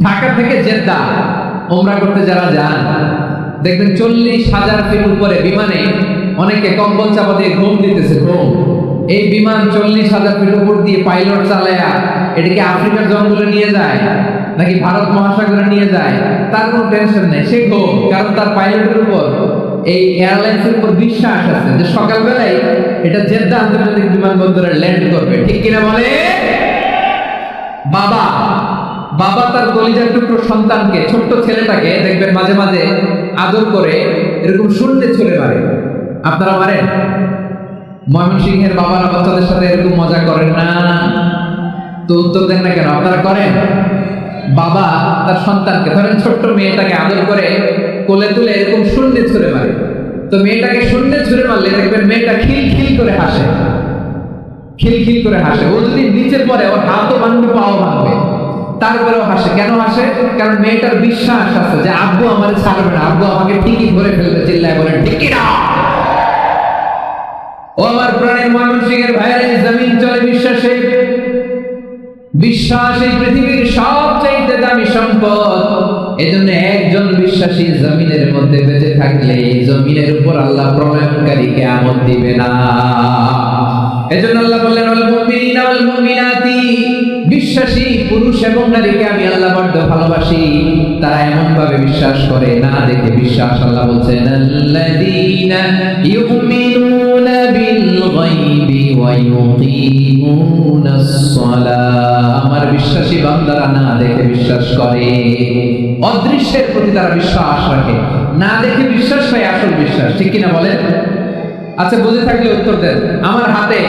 ঢাকা থেকে জেদ্দা ওমরা করতে যারা যান দেখবেন 40,000 ফিট উপরে বিমানে অনেকে কম্বল চাপা দিয়ে ঘুম দিতেছে। ঘুম এই বিমান 40,000 ফিট উপর দিয়ে পাইলট চালায়া এটাকে আফ্রিকার জঙ্গলে নিয়ে যায় নাকি ভারত মহাসাগরে নিয়ে যায় তার কোনো টেনশন নেই, সে ঘুম। কারণ তার পাইলটের উপর এই এয়ারলাইন্সের উপর বিশ্বাস আছে যে সকালবেলায় এটা জেদ্দা আন্তর্জাতিক বিমানবন্দরে ল্যান্ড করবে। ঠিক কিনা বলে? বাবা বাবা তার কলিজার টুকরো সন্তানকে, ছোট্ট ছেলেটাকে দেখবেন মাঝে মাঝে আদর করে এরকম শূন্যে ছুঁড়ে মারে। আপনারা মারেন? ময়মনসিংহের বাবারা বাচ্চাদের সাথে এরকম মজা করেন না? তো উত্তর দেন না কেন? আপনারা করেন? বাবা তার সন্তানকে, ধরেন ছোট্ট মেয়েটাকে আদর করে কোলে তুলে এরকম শূন্যে ছুঁড়ে মারে। তো মেয়েটাকে শূন্যে ছুঁড়ে মারলে দেখবেন মেয়েটা খিলখিল করে হাসে, খিলখিল করে হাসে। ও যদি নিচে পড়ে ওর হাতও ভাঙবে, পাও ভাঙবে, তারপরেও হাসে। কেন হাসে? কারণ মেয়েটার বিশ্বাস আছে যে আব্বু আমার ছাড়বে না, আব্বু আমাকে ঠিকই ধরে ফেলবে। চিল্লায় বলেন ঠিক কিনা? ও আমার প্রাণের ময়মনসিংহের ভাইয়েরা, জমিন চলে বিশ্বাসে। বিশ্বাস এই পৃথিবীর সবচেয়ে দামি সম্পদ। এজন্য একজন বিশ্বাসী জমিনের মধ্যে বেঁচে থাকলে জমিনের উপর আল্লাহ প্রলয়ঙ্কারী কিয়ামত দিবে না। এজন্য আল্লাহ বললেন ওয়াল মুমিনিনা ওয়াল মুমিনাতি, বিশ্বাসী পুরুষ এবং নারীকে আমি আল্লাহ বড় ভালোবাসি। তারা এমন ভাবে বিশ্বাস করে না দেখে বিশ্বাস। আল্লাহ বলছেন আল্লাযীনা ইউমিনুনা বিল গায়বি ওয়া ইউকিমুনাস সালাহ, আমার বিশ্বাসী বান্দারা না দেখে বিশ্বাস করে। অদৃশ্যের প্রতি তারা বিশ্বাস রাখে, না দেখে বিশ্বাস হয় আসল বিশ্বাস। ঠিক কিনা বলেন? আচ্ছা, বুঝে থাকলে উত্তর দেন। আমার হাতে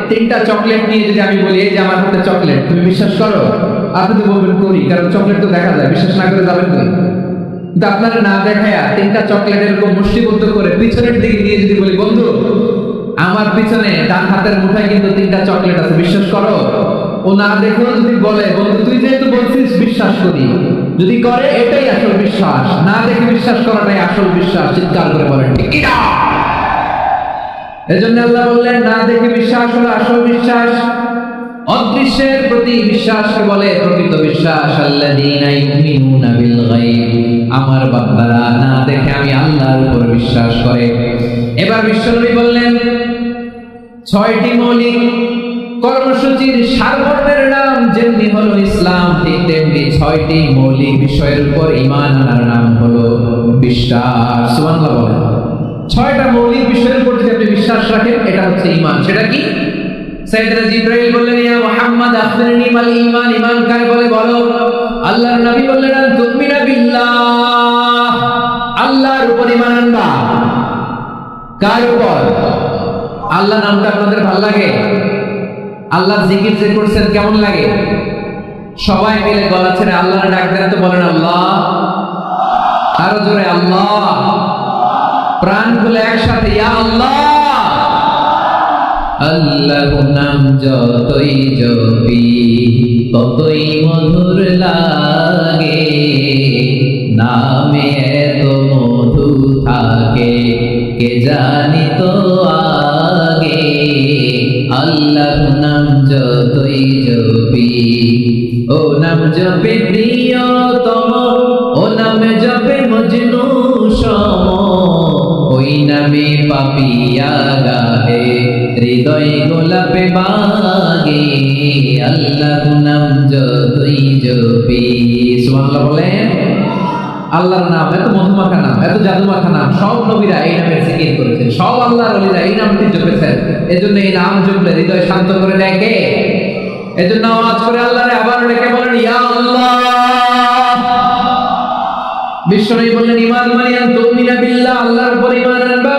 3টা চকলেট নিয়ে যদি আমি বলি এই যে আমার হাতে চকলেট, তুমি বিশ্বাস করো? আপনি তো বলবেন করি, কারণ চকলেট তো দেখা যায়। বিশ্বাস না করে যাবেন কই? কিন্তু আপনারা না দেখায়া 3টা চকলেট এরকম মুষ্টিবদ্ধ করে পিছনের দিকে নিয়ে যদি বলি বন্ধু আমার পিছনে ডান হাতের মুঠায় কিন্তু 3টা চকলেট আছে, বিশ্বাস করো? ও না দেখেও যদি বলে বন্ধু তুই যেহেতু বলছিস বিশ্বাস করি, যদি করে এটাই আসল বিশ্বাস। না দেখে বিশ্বাস করাটাই আসল বিশ্বাস। চিৎকার করে বলেন ঠিক কিনা? এজন্য আল্লাহ বললেন না দেখে বিশ্বাস হলো আসল বিশ্বাস। অদৃশ্যের প্রতি বিশ্বাসকে বলে প্রকৃত বিশ্বাস। আল্লাযীনা ইউমিনুনা বিল গায়ব, আমার বান্দারা না দেখে আমি আল্লাহর উপর বিশ্বাস করে। এবার বিশ্বনবী বললেন 6টি মৌলিক কর্মসূচির সারমর্মের নাম যেমনি হলো ইসলাম, ঠিক তেমনি 6টি মৌলিক বিষয়ের উপর ঈমান আনার নাম হলো বিশ্বাস। সুবহানাল্লাহ বলেন। 6টা মৌলিক বিষয়ের উপর যদি আপনি বিশ্বাস রাখেন এটা হচ্ছে ঈমান। সেটা কি? সাইয়েদনা জিবরাইল বললেন ইয়া মুহাম্মদ আখবিরনি মাল ঈমান, ঈমান কাকে বলে বলো। আল্লাহর নবী বললেন আন তুমিনা বিল্লাহ, আল্লাহর উপর ঈমান আনবা। কার উপর? আল্লাহ নামটা আপনাদের ভালো লাগে? আল্লাহর জিকির যে করছেন কেমন লাগে? সবাই মিলে গলা ছেড়ে আল্লাহর ডাক দেন তো, বলেন আল্লাহ। আরো জোরে আল্লাহ। প্রাণ খুলে একসাথে ইয়া আল্লাহ। আল্লাহর নাম যতই জপি ততই মধুর লাগে, নামে এত মধু থাকে কে জানি তো আগে। আল্লাহর নাম যতই জপি, ও নাম জপে প্রিয়তম, ও নামে জপে মজনু সম, ওই নামে পাপিয়া গাহে হৃদয় গোলাপে বাগে। আল্লাহর নাম যতই জপি। সুবহানাল্লাহ বলেন। আল্লাহর নাম এত মধুমাখা নাম, এত জাদুমাখা নাম, সব নবীরা এই নামের জিকির করেছেন, সব আল্লাহর ওলিরা এই নামটি জপেছেন। এজন্য এই নাম জপলে হৃদয় শান্ত করে দেয় কে? এজন্য আওয়াজ করে আল্লাহরে আবার ডেকে বলেন ইয়া আল্লাহ। বিশ্বনবী বললেন ঈমান মানে আন তুমিনা বিল্লাহ, আল্লাহর উপর ঈমান আনবা,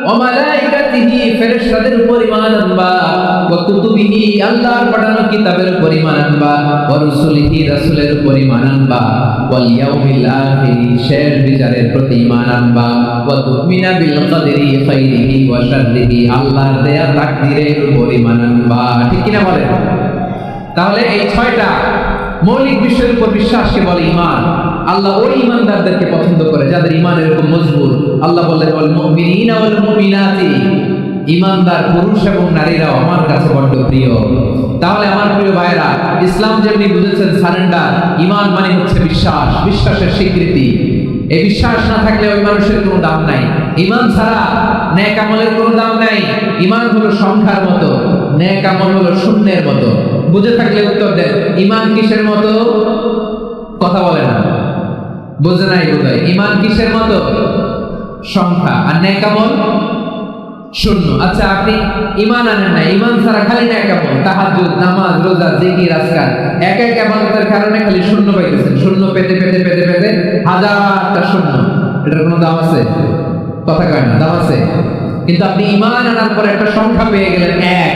ওয়া মালাইকাতিহি, ফেরেশতাদের উপর ঈমান আনবা, ওয়া কুতুবিহি, আল্লাহর পাঠানো কিতাবের উপর ঈমান আনবা, ওয়া রুসুলিহি, রাসূলের উপর ঈমান আনবা, ওয়াল ইয়াউমিল আখির, শেষ বিচারের প্রতি ঈমান আনবা, ওয়া তুমিনা বিল কদরি খাইরিহি ওয়া শাররিহি, আল্লাহর দেয়া তাকদীরের উপর ঈমান আনবা। ঠিক কিনা বলেন? তাহলে এই 6টা মৌলিক বিষয়ের উপর বিশ্বাসকে বলে ঈমান। আল্লাহ ওই ঈমানদারদেরকে পছন্দ করে যাদের ঈমান এরকম মজবুত। আল্লাহ বললেন ওয়াল মুমিনিনা ওয়াল মুমিনাতি, ইমানদার পুরুষ এবং নারীরাও আমার কাছে বড্ড প্রিয়। তাহলে আমার প্রিয় ভাইরা, ইসলাম যেমনি বুঝেছেন সারেন্ডার, ইমান মানে হচ্ছে বিশ্বাস, বিশ্বাসের স্বীকৃতি। এই বিশ্বাস না থাকলে ওই মানুষের কোনো দাম নাই। ইমান ছাড়া নেক আমলের কোনো দাম নাই। ইমান হলো সংখ্যার মতো, নেক আমল হলো শূন্যের মতো। বুঝে থাকলে উত্তর দেন, ইমান কিসের মতো? কথা বলে না, বুঝে নাই বোধহয়। ইমান কিসের মতো? সংখ্যা। আর নেক আমল শূন্য। আচ্ছা, আপনি ইমান আনেন না, ইমান ছাড়া খালি নেক আমল, তাহাজ্জুদ, নামাজ, রোজা, জিকির, আজকার, এক এক ইবাদতের কারণে খালি শূন্য পাইতেছেন। শূন্য পেতে পেতে পেতে পেতে হাজারটা শূন্য। এটার কোনো দাম আছে? কথা কয় না, দাম আছে। কিন্তু আপনি ইমান আনার পরে একটা সংখ্যা পেয়ে গেলেন, এক।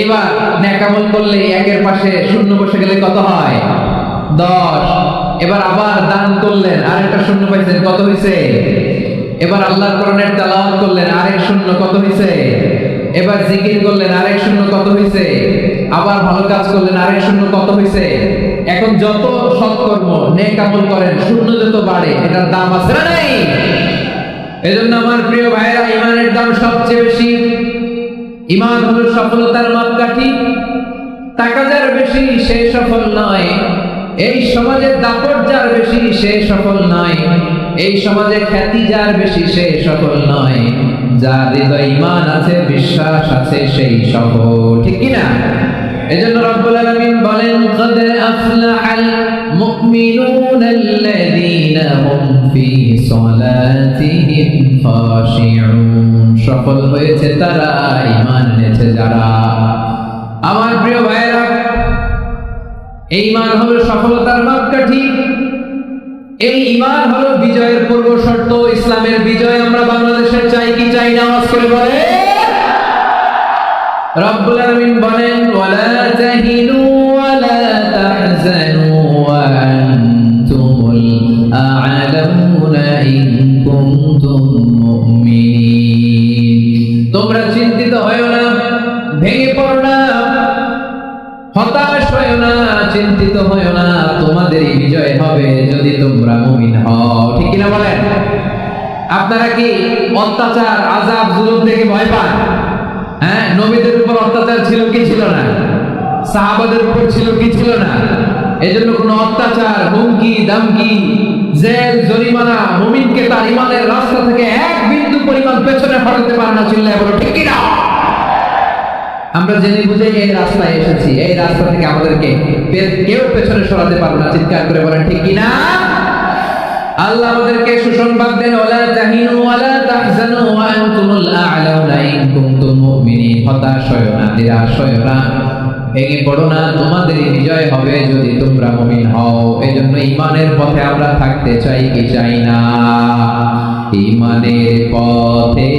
এবার নেক আমল করলে একের পাশে শূন্য বসে গেলে কত হয়? 10। এবার আবার দান করলেন, আরেকটা শূন্য পাইছেন, কত হইছে? এবার আল্লাহর কোরআনের তেলাওয়াত করলেন, আরেক শূন্য, কত হইছে? এবার জিকির করলেন, আরেক শূন্য, কত হইছে? আবার ভালো কাজ করলেন, আরেক শূন্য, কত হইছে? এখন যত সৎকর্ম নেক আমল করেন, শূন্য যত বাড়ে, এটার দাম আছে না নাই? এজন্য আমার প্রিয় ভাইরা, ইমানের দাম সবচেয়ে বেশি। ইমান হলো সফলতার মাপকাঠি। টাকা যার বেশি সে সফল নয়, এই সমাজে দাপট যার বেশি সে সফল নয়, এই সমাজে খ্যাতি যার বেশি সে সফল নয়। যার হৃদয়ে ঈমান আছে, বিশ্বাস আছে, সেই সফল। ঠিক কি না? এজন্য রব্বুল আলামিন বলেন, قد أفلح المؤمنون الذين هم في صلاتهم خاشعون। সফল হয়েছে তারা, ঈমান এনেছে যারা। আমার প্রিয় ভাইরা, এই ঈমান হলো সফলতার মাপকাঠি। এই ঈমান হলো বিজয়ের পূর্ব শর্ত। ইসলামের বিজয় আমরা বাংলাদেশে চাই কি চাই না? আওয়াজ করে বলে। রব্বুল আলামিন বলেন, ওয়ালা তাহিনু ওয়ালা তাহজানু ওয়া আনতুমুল আ'লাউনা ইন কুনতুম মুমিনিন। তোমরা চিন্তিত হয়ো না, ভেঙে পড়ো না, হতাশ হয়ো না, চিন্তিত হয়ো না, তোমাদেরই বিজয় হবে যদি তোমরা মুমিন হও। ঠিক কিনা বলেন? আপনারা কি অত্যাচার, আযাব, জুলুম থেকে ভয় পান? হ্যাঁ, নবীদের উপর অত্যাচার ছিল কি ছিল না? সাহাবাদের উপর ছিল কি ছিল না? এজন্য কোনো অত্যাচার, হুমকি, দামকি, জেল, জরিমানা মুমিনকে তার ঈমানের রাস্তা থেকে এক বিন্দু পরিমাণ পেছনে হটাতে পারে না। চিল্লায় বলো ঠিক কি না? আমরা জেনে বুঝে এই রাস্তায় এসেছি, এই রাস্তা থেকে আমাদেরকে কেউ পেছনে সরাতে পারবে না। চিৎকার করে বলেন ঠিক কি না? আল্লাহ আমাদেরকে সুসংবাদ দেন, ওয়ালা তাহিনু ওয়ালা তাহজানু ওয়া আনতুমুল আ'লাউনা ইন কুনতুম মুমিনিন। হতাশ হয়ো না, নিরাশ হয়ো না, ভেঙে পড়ো না, তোমাদেরই বিজয় হবে যদি তোমরা মুমিন হও। এজন্য ঈমানের পথে আমরা থাকতে চাই কি চাই না? ঈমানের পথে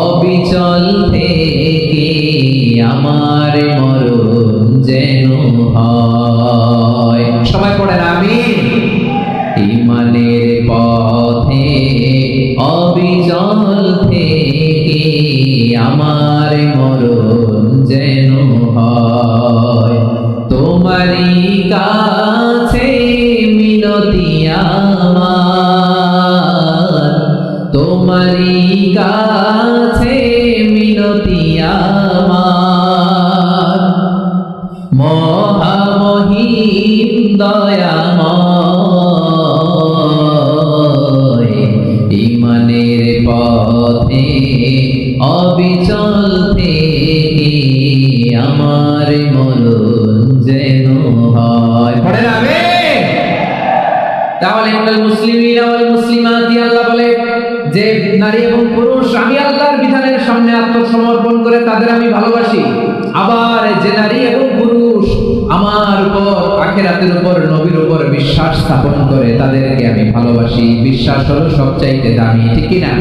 অবিচল থেকে আমার মরণ যেন হয়। সবাই পড়েন আমিন। ঈমানের পথে অবিচল থেকে আমার মরণ যেন হয়। তোমারই কাছে মিনতি আমার, তোমারই কাছে মিনতি আমার, মহামহিম দয়াময়। ঈমানের পথে অবিচল থেকে আমার মরণ যেন হয়। পড়েন আমিন। তাহলে ইন্নাল মুসলিমিনা ওয়াল মুসলিমাতি, আল্লাহ বলে যে নারী এবং পুরুষ আমি আল্লাহর বিধানের সামনে আত্মসমর্পণ করে তাদের আমি ভালোবাসি। আবার যে নারী এবং পুরুষ আমার উপর, আখিরাতের উপর, নবীর উপর বিশ্বাস স্থাপন করে তাদেরকে আমি ভালোবাসি। বিশ্বাস হলো সবচাইতে দামি। ঠিক কি না?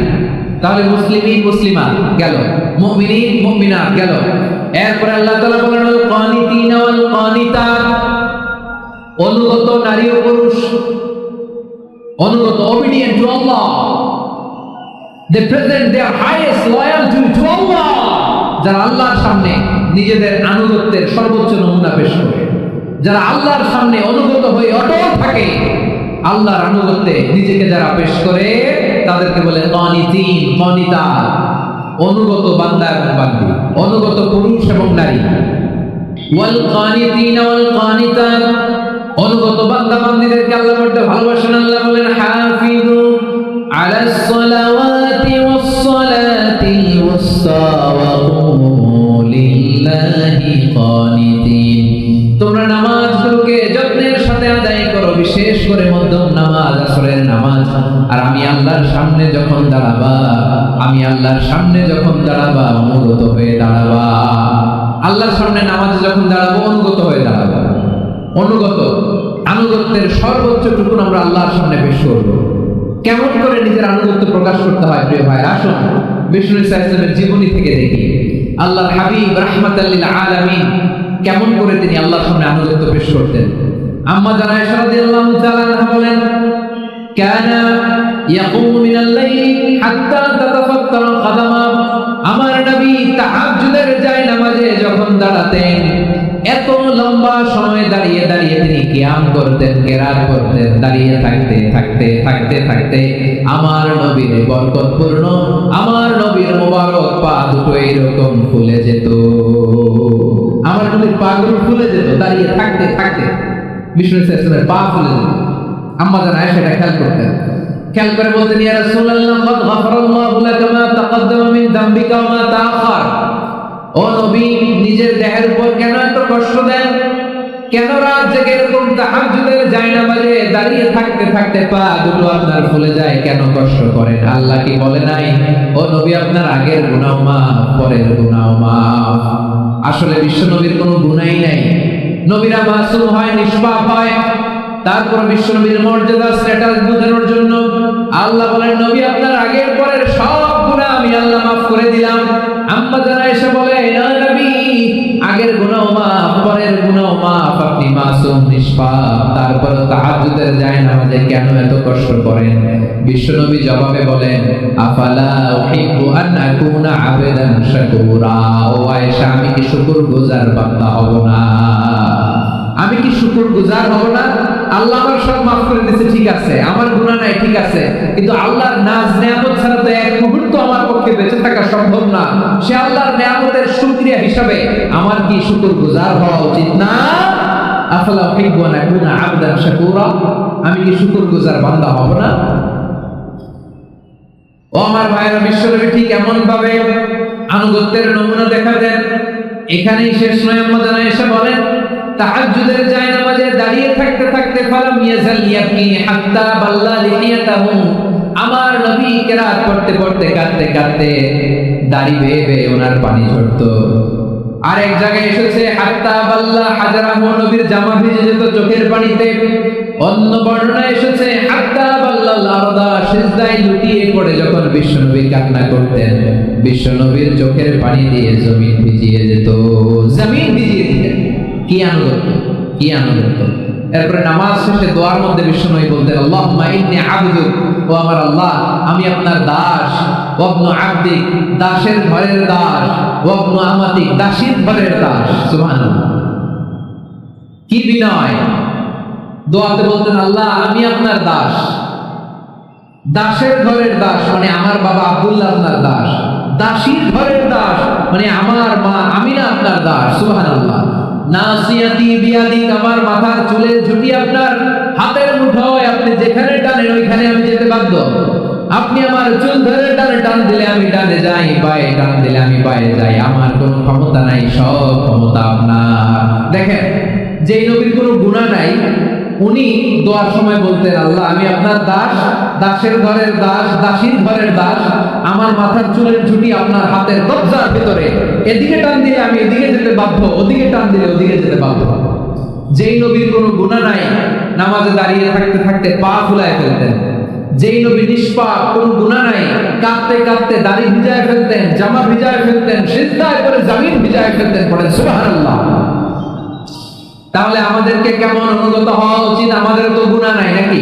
তাহলে মুসলিমিন মুসলিমাত গেল, মুমিনিন মুমিনাত গেল। এরপর আল্লাহ তাআলা বলেন, আল কানিতিনা ওয়াল কানিতাত, অনুগত নারী ও পুরুষ, অনুগত, obedient to Allah, they present their highest loyalty to Allah, যারা আল্লাহর সামনে নিজেদের আনুগত্যের সর্বোচ্চ নমুনা পেশ করে, যারা আল্লাহর সামনে অনুগত হয়ে অটল থাকে, আল্লাহর আনুগত্যে নিজেকে যারা পেশ করে তাদেরকে বলে কানিতিন, কানিতাত। অনুগত বান্দা এবং বান্দী, অনুগত পুরুষ এবং নারী। ওয়াল কানিতিনা ওয়াল কানিতাত, অনুগত বান্দা বান্দীদেরকে আল্লাহ বড় ভালোবাসেন। আল্লাহ বলেন হাফিজু আলাস সালাওয়াতি ওয়াস সালাতিল ওয়াসতা ওয়া কুমু লিল্লাহি কানিতিন। তোমরা নামাজগুলোকে যত্নের সাথে আদায় করো, বিশেষ করে মধ্যম নামাজ, আসরের নামাজ। আর আমি আল্লাহর সামনে যখন দাঁড়াবা, আমি আল্লাহর সামনে যখন দাঁড়াবা অনুগত হয়ে দাঁড়াবা। আল্লাহর সামনে নামাজে যখন দাঁড়াবো অনুগত হয়ে দাঁড়াবো। অনুগত, আনুগত্যের সর্বোচ্চ টুকুন আমরা আল্লাহর সামনে পেশ করবো। কেমন করে নিজের আনুগত্য প্রকাশ করতে হয় প্রিয় ভাই, আসুন বিষ্ণু ইসলামের জীবনী থেকে দেখি। আল্লাহর হাবিব রাহমাতাল লিল আলামিন কেমন করে তিনি আল্লাহর সামনে আনুগত্য পেশ করতেন। আম্মা জানা আয়েশা রাদিয়াল্লাহু তাআলা আনহা বলেন, কানা ইয়াকুমু মিনাল লাইলি হাত্তা তাতাফাত্তারা কাদামা। আমার নবী তাহাজ্জুদের নামাজে যখন দাঁড়াতেন, এত লম্বা সময় দাঁড়িয়ে দাঁড়িয়ে তিনি কিয়াম করতেন, কেরাত করতেন। দাঁড়িয়ে থাকতে থাকতে থাকতে থাকতে আমার নবীর বরকতপূর্ণ, আমার নবীর মোবারক পা দুটো এরকম ফুলে যেত। আমার নবীর পা গুলো ফুলে যেত দাঁড়িয়ে থাকতে থাকতে। বিষ্ণু ইসলামের পা ফুলে যেত। আম্মা জান আয়েশা এটা খেয়াল করতেন। খেয়াল করে বলতেন, ইয়া রাসূলুল্লাহ ক্বাদ গাফারাল্লাহু লাকা মা তাকাদ্দামা মিন যামবিকা ওয়া মা তাআখার। ও নবী, নিজের দেহের উপর কেন এত কষ্ট দেন? কেন রাত জেগে এরকম তাহাজ্জুদের জায়নামাজে দাঁড়িয়ে থাকতে থাকতে পা দুটো আপনার ফুলে যায়? কেন কষ্ট করেন? আল্লাহ কি বলে নাই, ও নবী আপনার আগের গুনাহ মাফ, পরের গুনাহ মাফ? আসলে বিশ্ব নবীর কোনো গুনাহই নাই। নবীরা মাসুম হয়, নিষ্পাপ হয়। তারপর বিশ্ব নবীর মর্যাদা স্ট্যাটাস বোঝানোর জন্য আল্লাহ বলেন, নবী আপনার আগের পরের সব গুনাহ আমি আল্লাহ মাফ করে দিলাম। আম্মা জানা এসে বলে, ইয়া নবী, আগের গুনাহ মাফ, পরের গুনাহ মাফ, আপনি মাসুম, নিষ্পাপ, তারপর তাহাজ্জুদের জায়নামাজে কেন এত কষ্ট করেন? বিশ্ব নবী জবাবে বলেন, আফালা উহিব্বু আন আকুনা আবদান শাকুরা। ও আয়েশা, আমি কি শুকরগুজার বান্দা হব না? আমি কি শুকরগুজার হব না? আল্লাহ আমার সব মাফ করে দিয়েছে, ঠিক আছে, আমার গুনাহ নাই, ঠিক আছে, কিন্তু আল্লাহর নাজ নিয়ামত ছাড়া তো এক মুহূর্ত আমার পক্ষে বেঁচে থাকা সম্ভব না। সে আল্লাহর নিয়ামতের শুকরিয়া হিসাবে আমার কি শুকরগুজার হওয়া উচিত না? আফালা উহিব্বু আন আকুনা আবদান শাকুরা। আমি কি শুকরগুজার বান্দা হব না? ও আমার ভাইরা, বিশ্বনবী ঠিক এমন ভাবে আনুগত্যের নমুনা দেখাতেন। এখানেই শেষ নয়। আম্মা জানা এসে বলেন, তাহাজ্জুদের জায়নামাজে দাঁড়িয়ে থাকতে থাকতে ফালাম ইয়াজাল ইয়াবকি হাত্তা বাল্লা লিহিয়াতাহু। আমার নবী কিরাত পড়তে পড়তে কাঁদতে কাঁদতে দাড়ি বেয়ে বেয়ে ওনার পানি ঝরতো। আর এক জায়গায় এসেছে হাত্তা বাল্লা হাজারাহু, নবীর জামা ভিজে যেত চোখের পানিতে। অন্য বর্ণনায় এসেছে হাত্তা বাল্লাল আরদা, সিজদায় লুটিয়ে পড়ে যখন বিশ্বনবী কান্না করতেন, বিশ্বনবীর চোখের পানি দিয়ে জমিন ভিজিয়ে যেত, জমিন ভিজিয়ে দিতেন। কি আনুগত্য, কি আনুগত্য! এরপরে নামাজ শেষে দোয়ার মধ্যে বিশ্বনবী বলতেন, আল্লাহুম্মা ইন্নী আবদুক, ও আমার আল্লাহ, আমি আপনার দাস। ওয়াবনু আবদিক, দাসের ঘরের দাস। ওয়াবনু আমাতিক, দাসীর ঘরের দাস। সুবহানাল্লাহ, কি বিনয়! দোয়াতে বলতেন, আল্লাহ আমি আপনার দাস। দাসের ঘরের দাস মানে আমার বাবা আব্দুল্লাহ আপনার দাস। দাসীর ঘরের দাস মানে আমার মা আমিনা আপনার দাস। সুবহানাল্লাহ। নাসিয়াতি বিয়াদিক, আমার মাথার চুলের ঝুঁটি আপনার হাতের মুঠোয়, আপনি যেখানে টানেন ওইখানে আমি যেতে বাধ্য। আপনি আমার চুল ধরে টানে, টান দিলে আমি ডানে যাই, বায়ে টান দিলে আমি বায়ে যাই। আমার কোনো ক্ষমতা নাই, সব ক্ষমতা আপনার। দেখেন, যেই নবীর কোনো গুনাহ নাই, উনি দোয়ার সময় বলতেন, আল্লাহ আমি আপনার দাস, দাসের ঘরের দাস, দাসীর ঘরের দাস। আমার মাথার চুলের ঝুঁটি আপনার হাতের কবজার ভিতরে, এদিকে টান দিলে আমি এদিকে যেতে বাধ্য, ওদিকে টান দিলে ওদিকে যেতে বাধ্য। যেই নবীর কোনো গুনাহ নাই, নামাজে দাঁড়িয়ে থাকতে থাকতে পা ফুলায় ফেলতেন। যেই নবী নিষ্পাপ, কোনো গুনাহ নাই, কাঁদতে কাঁদতে দাড়ি ভিজায় ফেলতেন, জামা ভিজায় ফেলতেন, সিজদায় করে জমিন ভিজায় ফেলতেন। পড়েন সুবহানাল্লাহ। তাহলে আমাদেরকে কেমন অনুগত হওয়া উচিত? আমাদের তো গুনাহ নাই নাকি?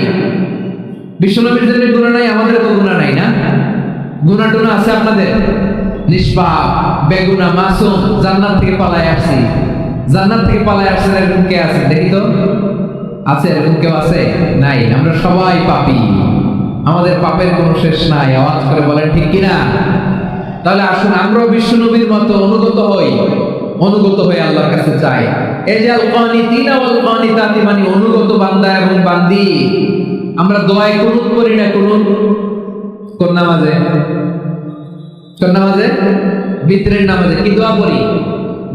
বিশ্বনবীর জন্য গুনাহ নাই, আমাদের তো গুনাহ নাই না? গুনাহ টুনা আছে আপনাদের? নিষ্পাপ, বেগুনাহ, মাসুম, জান্নাত থেকে পালায় আসছি। জান্নাত থেকে পালায় আসছেন এরকম কে আছে দেখি তো? আছে এরকম কেউ? আছে? নাই। আমরা সবাই পাপী, আমাদের পাপের কোনো শেষ নাই। আওয়াজ করে বলেন ঠিক কিনা? তাহলে আসুন আমরাও বিশ্ব নবীর মতো অনুগত হয়ে আল্লাহর কাছে চাই। এই যে আল কানিতিনা ওয়াল কানিতাতি মানে অনুগত বান্দা এবং বান্দি। আমরা দোয়ায় কুনুত করি না, কুনুত কোন নামাজে? ভিতরের নামাজে কি দোয়া করি?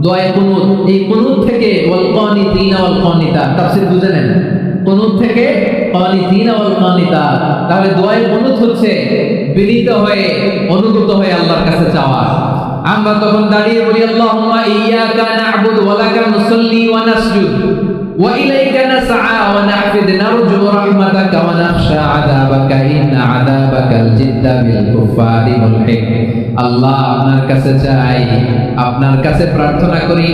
দোয়ায় কুনুত। এই কুনুত থেকে ওয়াল কানিতিনা ওয়াল কানিতা তাফসীর বুঝে নেন। কুনুত থেকে কানিতিনা ওয়াল কানিতা, তাহলে দোয়ায় কুনুত হচ্ছে বিনীত হয়ে অনুগত হয়ে আল্লাহর কাছে চাওয়া। আমরা তখন দাঁড়িয়ে বলি আল্লাহুম্মা ইয়্যাকা না'বুদু ওয়া লাকা নুসাল্লি ওয়া নাসজুদ ওয়া ইলাইকা নাসআ ওয়া নাহফিদ নারজু রাহমাতাকা ওয়া নাখশা আযাবাকা ইন্না আযাবাকাল জিদ্দা বিল কুফারি মুলহিক। আল্লাহ আপনার কাছে চাই, আপনার কাছে প্রার্থনা করি,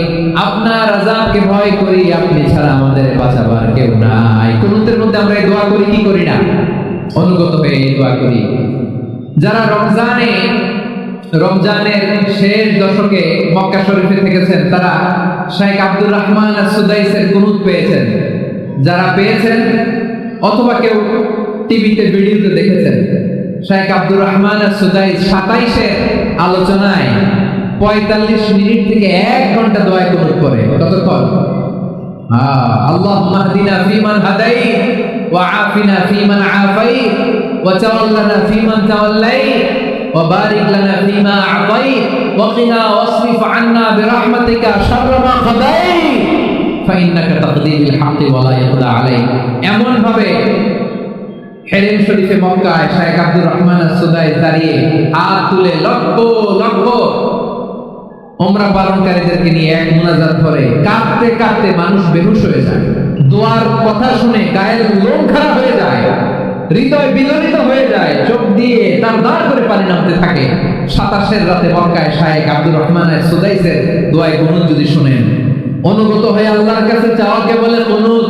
আপনার আযাবকে ভয় করি, আপনি ছাড়া আমাদের বাঁচাবার কেউ নাই। কুনুতের মধ্যে আমরা এই দোয়া করি কি করি না? অনুগত হয়ে এই দোয়া করি। যারা রমজানের শেষ দশকে মক্কা শরীফে থেকেছেন তারা শেখ আব্দুর রহমান আস-সুদাইসের কুনুত পেয়েছেন। যারা পেয়েছেন অথবা কেউ টিভিতে ভিডিওতে দেখেছেন, শেখ আব্দুর রহমান আস-সুদাইস 27 আলোচনায় 45 মিনিট থেকে 1 ঘন্টা দোয়া কুনুত করে। কতক্ষণ? আল্লাহুম্মা হদিনা ফিমান হাদাইত ওয়া আফিনা ফিমান আফাইত ওয়া তাওয়াল্লানা ফিমান তাওয়াল্লাইত وبارك لنا فيما أعطيت وقنا واصرف عنا برحمتك شر ما قضيت فإنك تقضي بالحق ولا يقضى عليك। এমন ভাবে হেরেম শরীফে মক্কায় শেখ আব্দুর রহমান আস-সুদাইস দাঁড়িয়ে হাত তুলে লক্ষ লক্ষ উমরা পালনকারীদেরকে নিয়ে এক মুনাজাত করে কাঁদতে কাঁদতে মানুষ বেহুশ হয়ে যায়। দোয়ার কথা শুনে গায়ের লোম খারাপ হয়ে যায়, হৃদয় বিগলিত হয়ে যায়, চোখ দিয়ে তার দাঁড় করে পানি নামতে থাকে। 27 রাতে মক্কায় শেখ আব্দুর রহমান আস-সুদাইসের দোয়ায় কুনুত যদি শুনেন, অনুগত হয়ে আল্লাহর কাছে চাওয়াকে বলে কুনুত।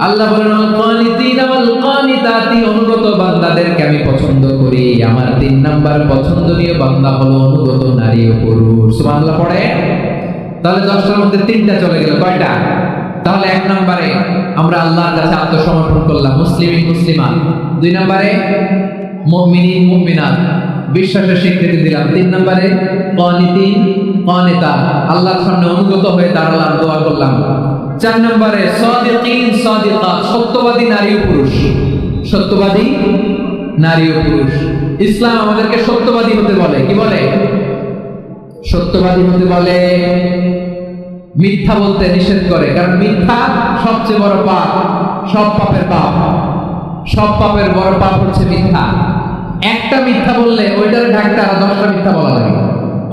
আল্লাহ বলেন আল কানিতিনা ওয়াল কানিতাতি, অনুগত বান্দাদেরকে আমি পছন্দ করি। আমার 3 নাম্বার পছন্দনীয় বান্দা হলো অনুগত নারী ও পুরুষ। সুবহানাল্লাহ পড়ে। তাহলে 10টার মধ্যে 3টা চলে গেল, কয়টা? তাহলে 1 নম্বরে আমরা আল্লাহর কাছে আত্মসমর্পণ করলাম, মুসলিমিন মুসলিমাত। 2 নম্বরে মুমিনিন মুমিনাত, বিশ্বাসের স্বীকৃতি দিলাম। 3 নম্বরে কানিতিন কানিতা, আল্লাহর সামনে অনুগত হয়ে দাঁড়ালাম, দোয়া করলাম। 4 নম্বরে সাদিকিন সাদিকাত, সত্যবাদী নারী ও পুরুষ। সত্যবাদী নারী ও পুরুষ। ইসলাম আমাদেরকে সত্যবাদী হতে বলে। কি বলে? সত্যবাদী হতে বলে। মিথ্যা বলতে নিষেধ করে, কারণ মিথ্যা সবচেয়ে বড় পাপ। সব পাপের বড় পাপ হচ্ছে মিথ্যা। একটা মিথ্যা বললে ওইটার ঢাকতে আরো 10টা মিথ্যা বলা লাগে,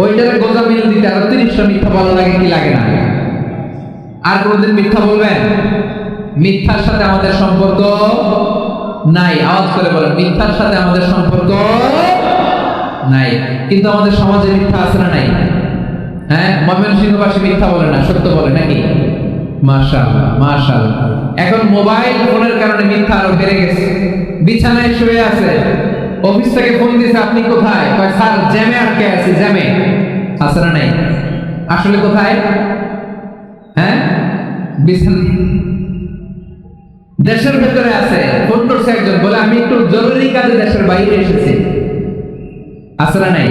ওইটার গোজা মিল দিতে আরো 30টা মিথ্যা বলা লাগে। কি লাগে না? আর কোনদিন মিথ্যা বলবেন? মিথ্যার সাথে আমাদের সম্পর্ক নাই। আওয়াজ করে বলেন, মিথ্যার সাথে আমাদের সম্পর্ক নাই। কিন্তু আমাদের সমাজে মিথ্যা আছে না নাই? হ্যাঁ, ময়মনসিংহবাসী মিথ্যা বলে না, সত্য বলে নাকি? মাশাআল্লাহ মাশাআল্লাহ। এখন মোবাইল ফোনের কারণে মিথ্যা আরো বেড়ে গেছে। বিছানায় শুয়ে আছে, অফিস থেকে ফোন দিয়েছে, আপনি কোথায়? কয় স্যার জ্যামে আটকে আছি। জ্যামে আছে না নাই? আসলে কোথায়? হ্যাঁ, বিছানা। দেশের ভেতরে আছে, ফোন করছে একজন, বলে আমি একটু জরুরি কাজে দেশের বাইরে এসেছি। আছে না নাই?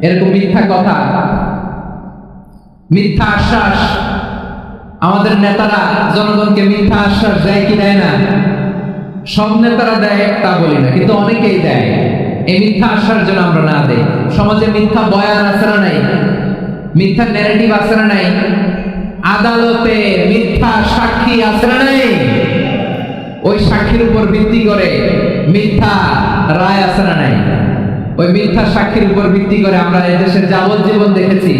এরকম মিথ্যা কথা, মিথ্যা আশ্বাস। আমাদের নেতারা জনগণকে মিথ্যা আশ্বাস দেয় কি দেয় না? সব নেতারা দেয় তা বলি না, কিন্তু অনেকেই দেয়। এই মিথ্যা আশ্বাস যেন আমরা না দেই। সমাজে মিথ্যা বয়ান আছে না নাই? মিথ্যা ন্যারেটিভ আছে না নাই? আদালতে মিথ্যা সাক্ষী আছে না নাই? ওই সাক্ষীর উপর ভিত্তি করে মিথ্যা রায় আছে না নাই? ওই মিথ্যা সাক্ষীর উপর ভিত্তি করে আমরা এদেশে যাবজ্জীবন দেখেছি,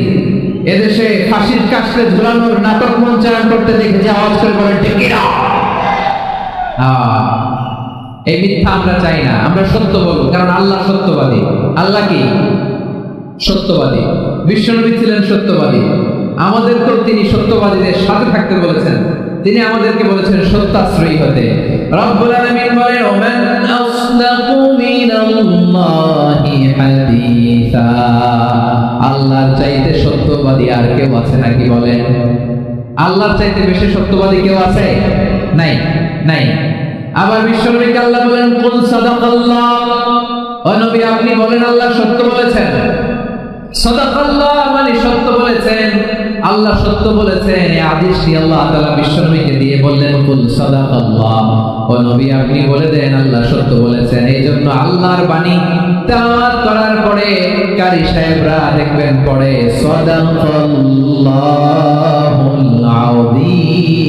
এদেশে ফাঁসির কাস্টে ঝুলানোর নাটক মঞ্চায়ন করতে দেখেছি। আওয়াজ করে বলেন ঠিক কি না? এই মিথ্যা আমরা চাই না, আমরা সত্য বলবো, কারণ আল্লাহ সত্যবাদী। আল্লাহ কি? সত্যবাদী। বিশ্বনবী ছিলেন সত্যবাদী। আমাদেরকেও তিনি সত্যবাদীদের সাথে থাকতে বলেছেন। তিনি আমাদেরকে বলেছেন সত্যাশ্রয়ী হতে। রব্বুল আলামিন বলেন ওমান আসদাকু মিনাল্লাহি হাদিসা, আল্লাহর চাইতে সত্যবাদী আর কেউ আছে নাকি বলেন? আল্লাহর চাইতে বেশি সত্যবাদী কেউ আছে? নাই, নাই। আবার বিশ্বনবীকে আল্লাহ বলেন কুল সাদাকাল্লাহ, ও নবী আপনি বলেন আল্লাহ সত্য বলেছেন। সাদাকাল্লাহ মানে সত্য বলেছেন, আল্লাহ সত্য বলেছেন। এই আদেশটি আল্লাহ তাআলা বিশ্বনবীকে দিয়ে বললেন, কুল সাদাকাল্লাহ, ও নবী আপনি বলে দেন আল্লাহ সত্য বলেছেন। এই জন্য আল্লাহর বাণী তেলাওয়াত করার পরে কারি সাহেবরা দেখবেন পড়ে সাদাকাল্লাহুল আযীম।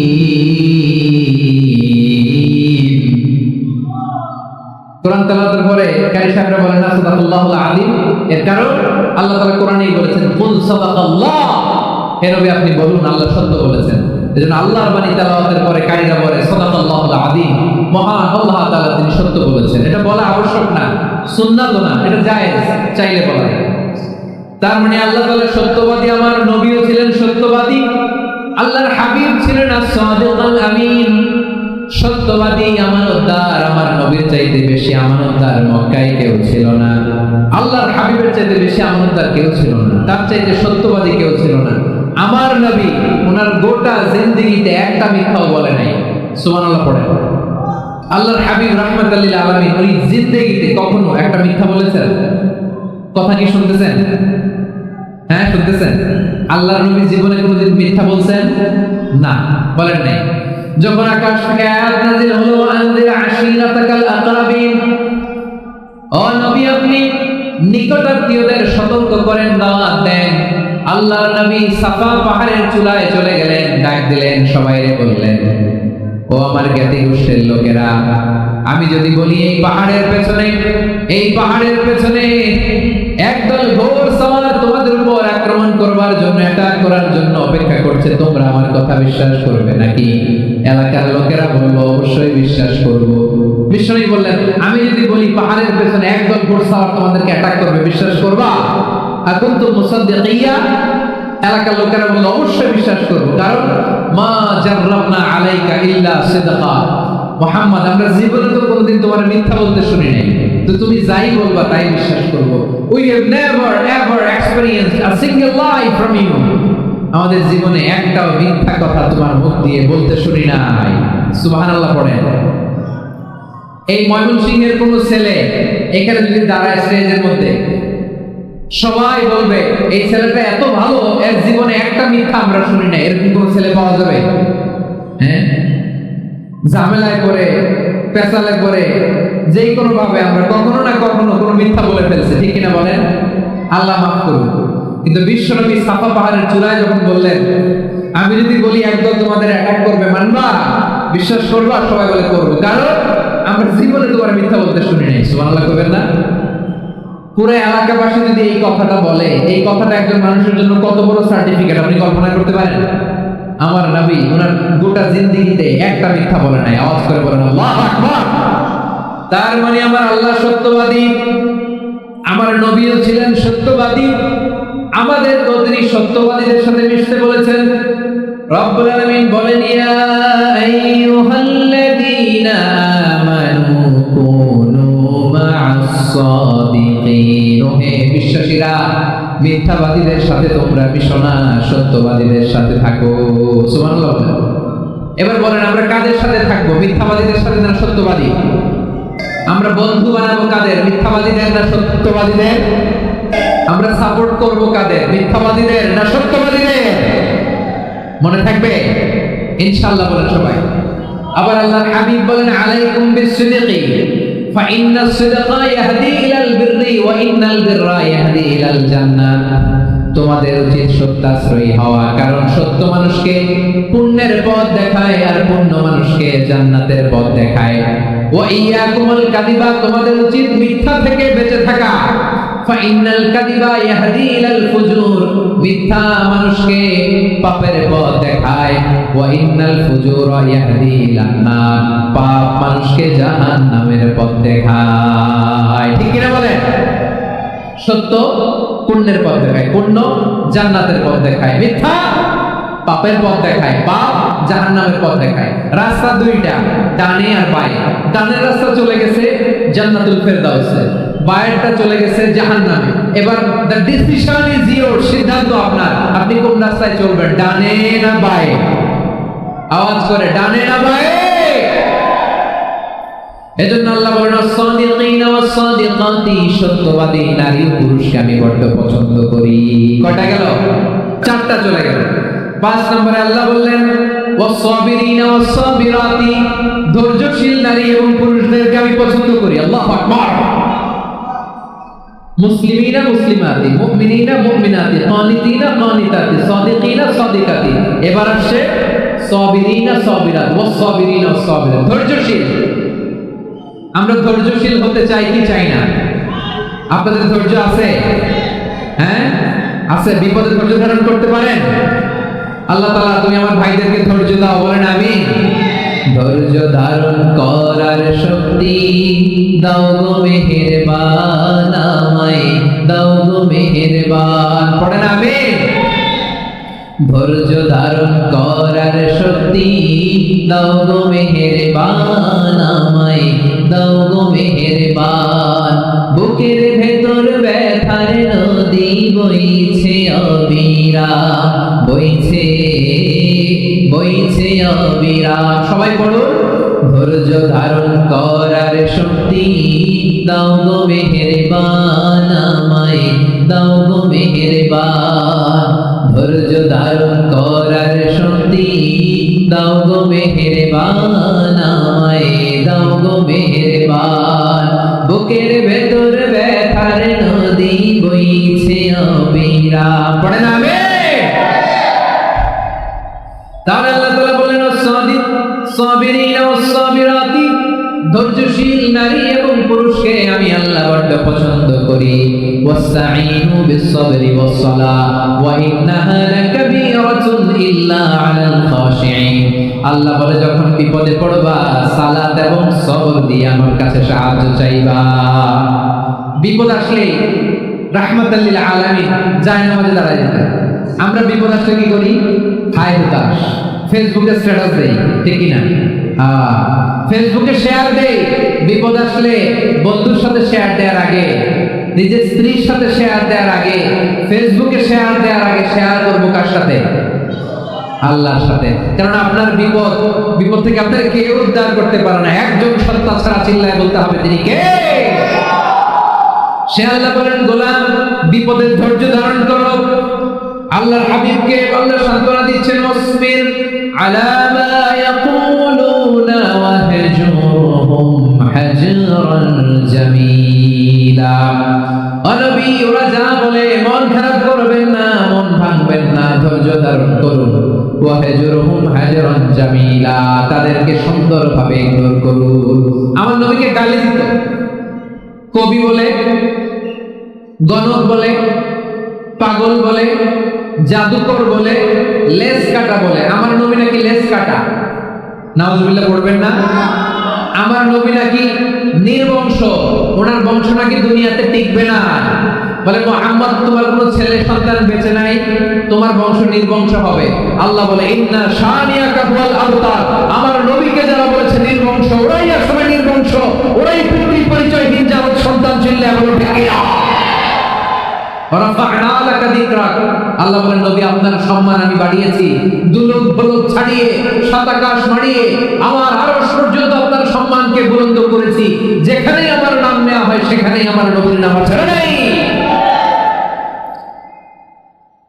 কোরআন তেলাওয়াতের পরে কারি সাহেবরা বলেন না সাদাকাল্লাহুল আযীম, এর কারণ আল্লাহ তাআলা কোরআনেই বলেছেন কুল সাদাকাল্লাহ, হে নবী আপনি বলুন আল্লাহ সত্য বলেছেন। এজন্য আল্লাহর বাণী তেলাওয়াতের পরে কারীরা বলে সাদাকাল্লাহুল আযীম, মহান আল্লাহ তাআলা তিনি সত্য বলেছেন। এটা বলা আবশ্যক না, সুন্নাত না, এটা জায়েজ, চাইলে বলা যায়। তার মানে আল্লাহ তাআলা সত্যবাদী, আমার নবীও ছিলেন সত্যবাদী, আল্লাহর হাবিব ছিলেন as-সাদিকুল আমিন, সত্যবাদী আমানতদার। আমার নবীর চাইতে বেশি আমানতদার মক্কায় কেউ ছিল না, আল্লাহর হাবিবের চাইতে বেশি আমানতদার কেউ ছিল না, তার চাইতে সত্যবাদী কেউ ছিল না। আমার নবী ওনার গোটা জিন্দেগিতে একটা মিথ্যাও বলে নাই। সুবহানাল্লাহ পড়েন। আল্লাহর হাবিব রাহমাতুল লিল আলামিন ওই জিন্দেগিতে কখনো একটা মিথ্যা বলেছেন? কথা কি শুনতেছেন? হ্যাঁ শুনতেছেন? আল্লাহর নবী জীবনে কোনোদিন মিথ্যা বলছেন? না, বলেন নাই। যখন আকাশ থেকে আয়াত নাযিল হলো আনজির আশীরাতাকাল আকরাবিন, ও নবী আপনি নিকটাত্মীয়দের সতর্ক করেন, দাওয়াত দেন। আল্লাহর নবী সাফা পাহাড়ের চূড়ায় চলে গেলেন, ডাক দিলেন, সবাইরে বললেন, ও আমার জ্ঞাতি গোষ্ঠীর লোকেরা, আমি যদি বলি এই পাহাড়ের পেছনে একদল ঘোর সওয়ার তোমাদের উপর আক্রমণ করবার জন্য, অ্যাটাক করার জন্য অপেক্ষা করছে, তোমরা আমার কথা বিশ্বাস করবে নাকি? এলাকার লোকেরা বলল অবশ্যই বিশ্বাস করব। বিশ্বনবী বললেন, আমি যদি বলি পাহাড়ের পেছনে একদল ঘোর সওয়ার তোমাদেরকে অ্যাটাক করবে, বিশ্বাস করবা? আকুনতুম মুসাদ্দিকিয়া? এলাকার লোকেরা বলল অবশ্যই বিশ্বাস করব, কারণ মা জাররাবনা আলাইকা ইল্লা সিদকা, মুহাম্মদ আমরা জীবনে তো কোনোদিন তোমার মিথ্যা বলতে শুনি নাই, তো তুমি যাই বলবা তাই বিশ্বাস করব। We have never ever experienced a single lie from you, আমাদের জীবনে একটাও মিথ্যা কথা তোমার মুখ দিয়ে বলতে শুনি নাই। সুবহানাল্লাহ পড়েন। এই ময়মনসিংহের কোন ছেলে এখানে যদি দাঁড়ায় স্টেজের মধ্যে, সবাই বলবে এই ছেলেটা এত ভালো, এর জীবনে একটা মিথ্যা আমরা শুনি না। এরকম কোন ছেলে পাওয়া যাবে? হ্যাঁ, ঝামেলায় পড়ে, পেশালে পড়ে, যে কোনো ভাবে আমরা কখনো না কখনো কোনো মিথ্যা বলে ফেলছি, ঠিক কিনা বলেন? আল্লাহ মাফ করুন। কিন্তু বিশ্বনবী সাফা পাহাড়ের চূড়ায় যখন বললেন, আমি যদি বলি একদল তোমাদের অ্যাটাক করবে, মানবা? বিশ্বাস করবা? সবাই বলে করবো, কারণ আমরা জীবনে তোমার মিথ্যা বলতে শুনি নাই। সুবহানাল্লাহ কইবেন না? পুরো এলাকাবাসী যদি এই কথাটা বলে, এই কথাটা একজন মানুষের জন্য কত বড় সার্টিফিকেট আপনি কল্পনা করতে পারেন? আমার নবী ওনার গোটা জিন্দেগিতে একটা মিথ্যা বলে নাই। আওয়াজ করে বলেন আল্লাহু আকবার। তার মানে আমার আল্লাহ সত্যবাদী, আমার নবীও ছিলেন সত্যবাদী, আমাদের তিনি সত্যবাদীদের সাথে মিশতে বলেছেন। রব্বুল আলামিন বলেন, ইয়া আইয়ুহাল্লাযীনা আমানু কুনু মা'আস সাদিকিন, হে বিশ্বাসীরা মিথ্যাবাদীদের সাথে তোমরা মিশো না, সত্যবাদীদের সাথে থাকো। সুবহানাল্লাহ। এবার বলেন আমরা কাদের সাথে থাকবো? মিথ্যাবাদীদের সাথে না সত্যবাদী? আমরা বন্ধু বানাবো কাদের? মিথ্যাবাদীদের না সত্যবাদীদের? আমরা সাপোর্ট করব কাদের? মিথ্যাবাদীদের না সত্যবাদীদের? মনে থাকবে ইনশাআল্লাহ বলেন সবাই। আবার আল্লাহর হাবিব বলেন, আলাইকুম বিস-সিদকি ফাইন্নাস সিদকা ইয়াহদি ইলাল বিররি ওয়া ইন্নাল বিররা ইয়াহদি ইলাল জান্নাহ। তোমাদের উচিত সত্যাশ্রয়ী হওয়া, কারণ সত্য মানুষকে পুণ্যের পথ দেখায় আর পুণ্য মানুষকে জান্নাতের পথ দেখায়। ওয়া ইয়াকুমুল কাযিবা, তোমাদের উচিত মিথ্যা থেকে বেঁচে থাকা। ফাইন্নাল কাযিবা ইয়াহদি ইলাল ফুজুর, মিথ্যা মানুষকে পাপের পথ দেখায়। ওয়া ইন্নাল ফুজুরা ইয়াহদি ইলান নার, পাপ মানুষকে জাহান্নামের পথ দেখায়। ঠিক কি না বলেন? সত্য পুণ্যের পথ দেখায়, পুণ্য জান্নাতের পথ দেখায়, মিথ্যা পাপের পথ দেখায়, পাপ জাহান্নামের পথ দেখায়। রাস্তা দুইটা, ডানে আর বাঁয়ে। ডানের রাস্তা চলে গেছে জান্নাতুল ফেরদাউসে, বাঁয়েরটা চলে গেছে জাহান্নামে। এবার দ্য ডিসিশন ইজ ইয়োর, সিদ্ধান্ত আপনার, আপনি কোন রাস্তায় চলবেন, ডানে না বাঁয়ে? আওয়াজ করে, ডানে না বাঁয়ে? এজন্য আল্লাহ বলেন, আস-সাদিকিনা ওয়াস-সাদিকাতি, সত্যবাদী নারী ও পুরুষকে আমি বড্ড পছন্দ করি। কয়টা গেল? চারটা চলে গেল। 5 নম্বরে আল্লাহ বললেন ওয়াস-সাবিরিনা ওয়াস-সাবিরাতি, ধৈর্যশীল নারী এবং পুরুষদেরকে আমি পছন্দ করি। আল্লাহু আকবার। মুসলিমিনা মুসলিমাতি, মুমিনিনা মুমিনাতি, কানিতিনা কানিতাতি, সাদিকিনা সাদিকাতি। এবার আসছে সাবিরিনা সাবিরাত, ওয়াস-সাবিরিনা ওয়াস-সাবিরাত, ধৈর্যশীল। আমরা ধৈর্যশীল হতে চাই কি চাই না? আপনাদের ধৈর্য আছে? হ্যাঁ আছে? বিপদে ধৈর্য ধারণ করতে পারেন? আল্লাহ তাআলা তুমি আমার ভাইদেরকে ধৈর্য দাও, বলেন আমিন। ধৈর্য ধারণ করার শক্তি দাও গো মেহেরবান, আমায় দাও গো মেহেরবান, পড়েন আমিন। ধৈর্য ধারণ করার শক্তি দাও গো মেহেরবান, আমায় দাও গো মেহেরবান। বুকের ভেতর ব্যথার নদী বইছে অবিরাম, বইছে বইছে অবিরাম। সবাই পড়ুন। ধৈর্য ধারণ করার শক্তি দাও গো মেহেরবান, আমায় দাও গো মেহেরবান। ধৈর্য ধারণ করার শক্তি দাও গো মেহেরবান, আমায় দাও গো মেহেরবান। বুকের ভেতর ব্যথার নদী বইছে অবিরাম, পড়েন আমিন। তাহলে আল্লাহ তাআলা বলেন সাবিরিনা ওয়াস-সাবিরাতি, ধৈর্যশীল নারী এবং পুরুষকে আমি আল্লাহ বড় পছন্দ করি। ওয়াসতাঈনু বিস-সাবরি ওয়াস-সালাহ ওয়া ইন্নাহা লাকাবীরাতুন ইল্লা আলাল খাশিঈন। আল্লাহ বলে যখন বিপদে পড়বা সালাত এবং সবর দিয়ে আমার কাছে সাহায্য চাইবা। বিপদ আসলে রাহমাতাল লিল আলামিন যায় নামাজে দাঁড়ায় যেতে। আমরা বিপদ আসলে কি করি? হায় হতাশ, ফেসবুকে স্ট্যাটাস দেই, ঠিক কি না? ফেসবুকে শেয়ার দেই। বিপদ আসলে বন্ধুর সাথে শেয়ার দেওয়ার আগে, নিজের স্ত্রীর সাথে শেয়ার দেওয়ার আগে, ফেসবুকে শেয়ার দেওয়ার আগে শেয়ার করবো কার সাথে? আল্লাহর সাথে। কারণ আপনার বিপদ থেকে আপনার কেউ উদ্ধার করতে পারে না, একজন সত্তা ছাড়া। চিল্লায় বলতে হবে তিনি কে? সে আল্লাহ বলেন গোলাম বিপদের ধৈর্য ধারণ করো। আল্লাহর হাবিবকে আল্লাহ সান্ত্বনা দিচ্ছেন ওয়াসবির আলা মা ইয়াকুলুনা ওয়াহজুরহুম হাজরান জামিলা। নবী ওরা যা বলে মন খারাপ করবেন না, মন ভাঙবেন না, ধৈর্য ধারণ করুন। ওয়াহজুরহুম হাজরান জামিলা, তাদেরকে সুন্দরভাবে ইগনোর করুন। আমার নবীকে গালি দিত, কবি বলে, গণক বলে, পাগল বলে, জাদুকর বলে, লেস কাটা বলে। আমার নবী নাকি লেস কাটা, নাউজুবিল্লাহ পড়বেন না। আমার নবী নাকি নির্বংশ, ওনার বংশ নাকি দুনিয়াতে টিকবে না। বলে মুহাম্মদ তোমার কোনো ছেলে সন্তান বেঁচে নাই, তোমার বংশ নির্বংশ হবে। আল্লাহ বলে ইন্না শানিয়াকা হুয়াল আবতার। আমার নবীকে যারা বলেছে নির্বংশ, ওরাই আসলে নির্বংশ, ওরাই পূর্তি পরিচয়হীন জাত সন্তান। চিল্লা বলে ঠিক না? আল্লাহ বলেন নবী আপনার সম্মান আমি বাড়িয়েছি, দুলক ভলক ছাড়িয়ে সাত আকাশ মাড়িয়ে আমার আরশ পর্যন্ত আপনার সম্মানকে বুলন্দ করেছি। যেখানেই আমার নাম নেওয়া হয় সেখানেই আমার নবীর নাম আছে।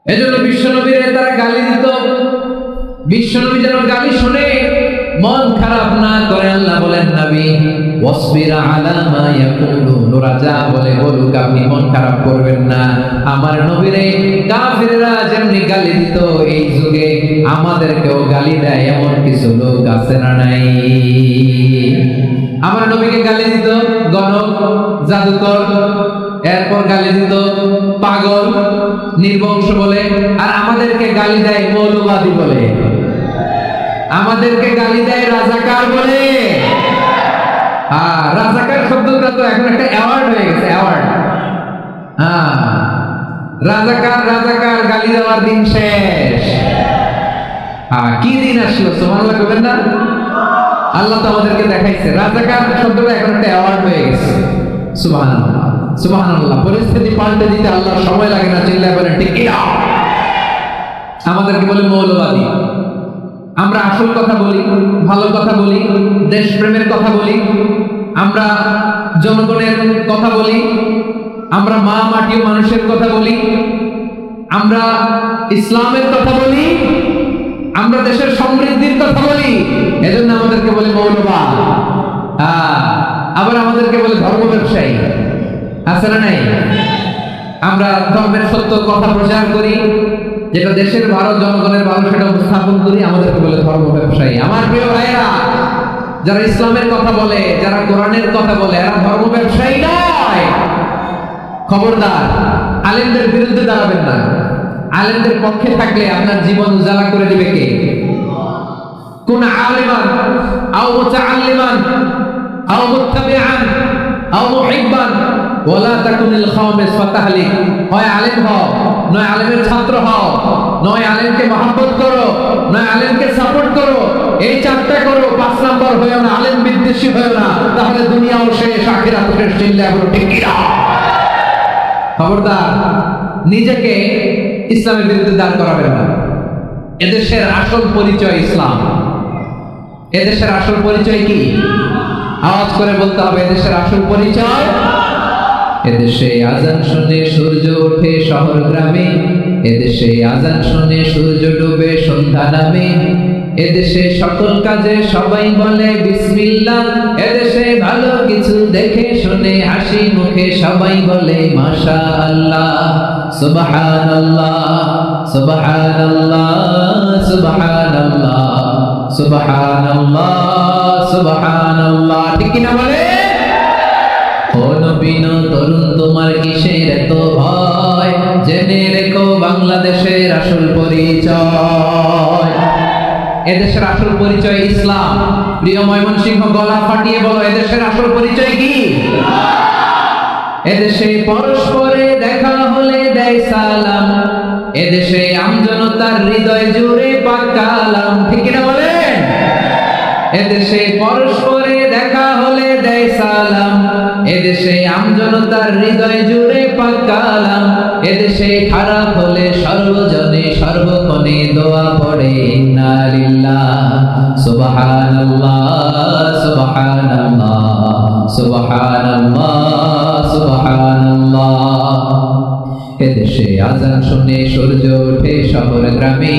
এজন্য বিশ্বনবীর তারা গালি দিত। বিশ্বনবী যেন গালি শুনে মন খারাপ না করে আল্লাহ বলেন নবী ওয়াসবির আলা মা ইয়াকুলুন, ওরা যা বলে বলুক, আপনি মন খারাপ করবেন না। আমার নবীরে কাফিররা যেমনি গালি দিত, এই যুগে আমাদেরকেও গালি দেয় এমন কিছু লোক আছে না নাই? আমার নবীকে গালি দিত গণক, জাদুকর, এরপর গালি দিত পাগল, নির্বংশ বলে, আর আমাদেরকে গালি দেয় মৌলবাদী বলে, আমাদেরকে গালি দেয় রাজাকার বলে। রাজাকার শব্দটা তো এখন একটা অ্যাওয়ার্ড হয়ে গেছে, অ্যাওয়ার্ড। রাজাকার রাজাকার গালি দেওয়ার দিন শেষ। কি দিন আসলো? সুবহানাল্লাহ করবেন না? আল্লাহ তো আমাদেরকে দেখাইছে রাজাকার শব্দটা এখন একটা অ্যাওয়ার্ড হয়ে গেছে। সুবহানাল্লাহ সুবহানাল্লাহ। পরিস্থিতি পাল্টে দিতে আল্লাহর সময় লাগে না। চিল্লায় বলেন ঠিক না? আমাদেরকে বলে মৌলবাদী। আমরা আসল কথা বলি, ভালো কথা বলি, দেশপ্রেমের কথা বলি, আমরা জনগণের কথা বলি, আমরা মা মাটি মানুষের কথা বলি, আমরা ইসলামের কথা বলি, আমরা দেশের সমৃদ্ধির কথা বলি, এজন্য আমাদেরকে বলে মৌলবাদ। আবার আমাদেরকে বলে ধর্ম ব্যবসায়ী, আছে না নাই? আমরা ধর্মের সত্য কথা প্রচার করি, যেটা দেশের ভালো জনগণের ভালো সেটা উপস্থাপন করি, আমাদেরকে বলে ধর্ম ব্যবসায়ী। আমার প্রিয় ভাইরা, যারা ইসলামের কথা বলে, যারা কোরআনের কথা বলে, এরা ধর্ম ব্যবসায়ী নয়। খবরদার, আলেমদের বিরুদ্ধে দাঁড়াবেন না। আলেমদের পক্ষে থাকলে আপনার জীবন উজালা করে দিবে কে? কোন আলিমান আও মুতাআল্লিমান আও মুত্তাবিআন আও মুহিব্বান ওয়ালা তাকুনিল খাওয়ামিস ফাতাহলিক। হয় আলেম হও, নয় আলেমের ছাত্র হও, নয় আলেমকে মহব্বত করো, নয় আলেমকে সাপোর্ট করো। এই চারটা করো, 5 নাম্বার হয়েও না, আলেম বিদ্বেষী হয়েও না, তাহলে দুনিয়াও শেষ, আখিরাতও শেষ। চিল্লায় বলো ঠিক কি না? খবরদার, নিজেকে ইসলামের বিরুদ্ধে দাঁড় করাবেন না। এদেশের আসল পরিচয় ইসলাম। এদেশের আসল পরিচয় কি? আওয়াজ করে বলতে হবে, এদেশের আসল পরিচয়। এদেশে আজান শুনে সূর্য ওঠে শহর গ্রামে, এদেশে আজান শুনে সূর্য ডুবে সন্ধ্যা নামে, এদেশে সকল কাজে সবাই বলে বিসমিল্লাহ, এদেশে ভালো কিছু দেখে শুনে হাসি মুখে সবাই বলে মাশাআল্লাহ, সুবহানাল্লাহ, সুবহানাল্লাহ, সুবহানাল্লাহ, সুবহানাল্লাহ, সুবহানাল্লাহ। ঠিক কি না বলে? ও নবীন তরুণ, তোমার কিসের এত ভয়? জেনে রেখো বাংলাদেশের আসল পরিচয়। এদেশের আসল পরিচয় ইসলাম। প্রিয় ময়মনসিংহ, গলা ফাটিয়ে বলো, এদেশের আসল পরিচয় কি? এদেশে পরস্পরে দেখা হলে দেয় সালাম, এদেশে আমজনতার হৃদয় জুড়ে পাক কালাম। ঠিক না বলেন? এদেশে পরস্পরে দেখা হলে দেয় সালাম, এদেশে আমজনতার হৃদয় জুড়ে পাক কালাম, এদেশে খারাপ হলে সর্বজনে সর্বক্ষণে দোয়া পড়ে ইন্না লিল্লাহ, সুবহানাল্লাহ, সুবহানাল্লাহ, সুবহানাল্লাহ, সুবহানাল্লাহ। এদেশে আজান শুনে সূর্য ওঠে শহর গ্রামে,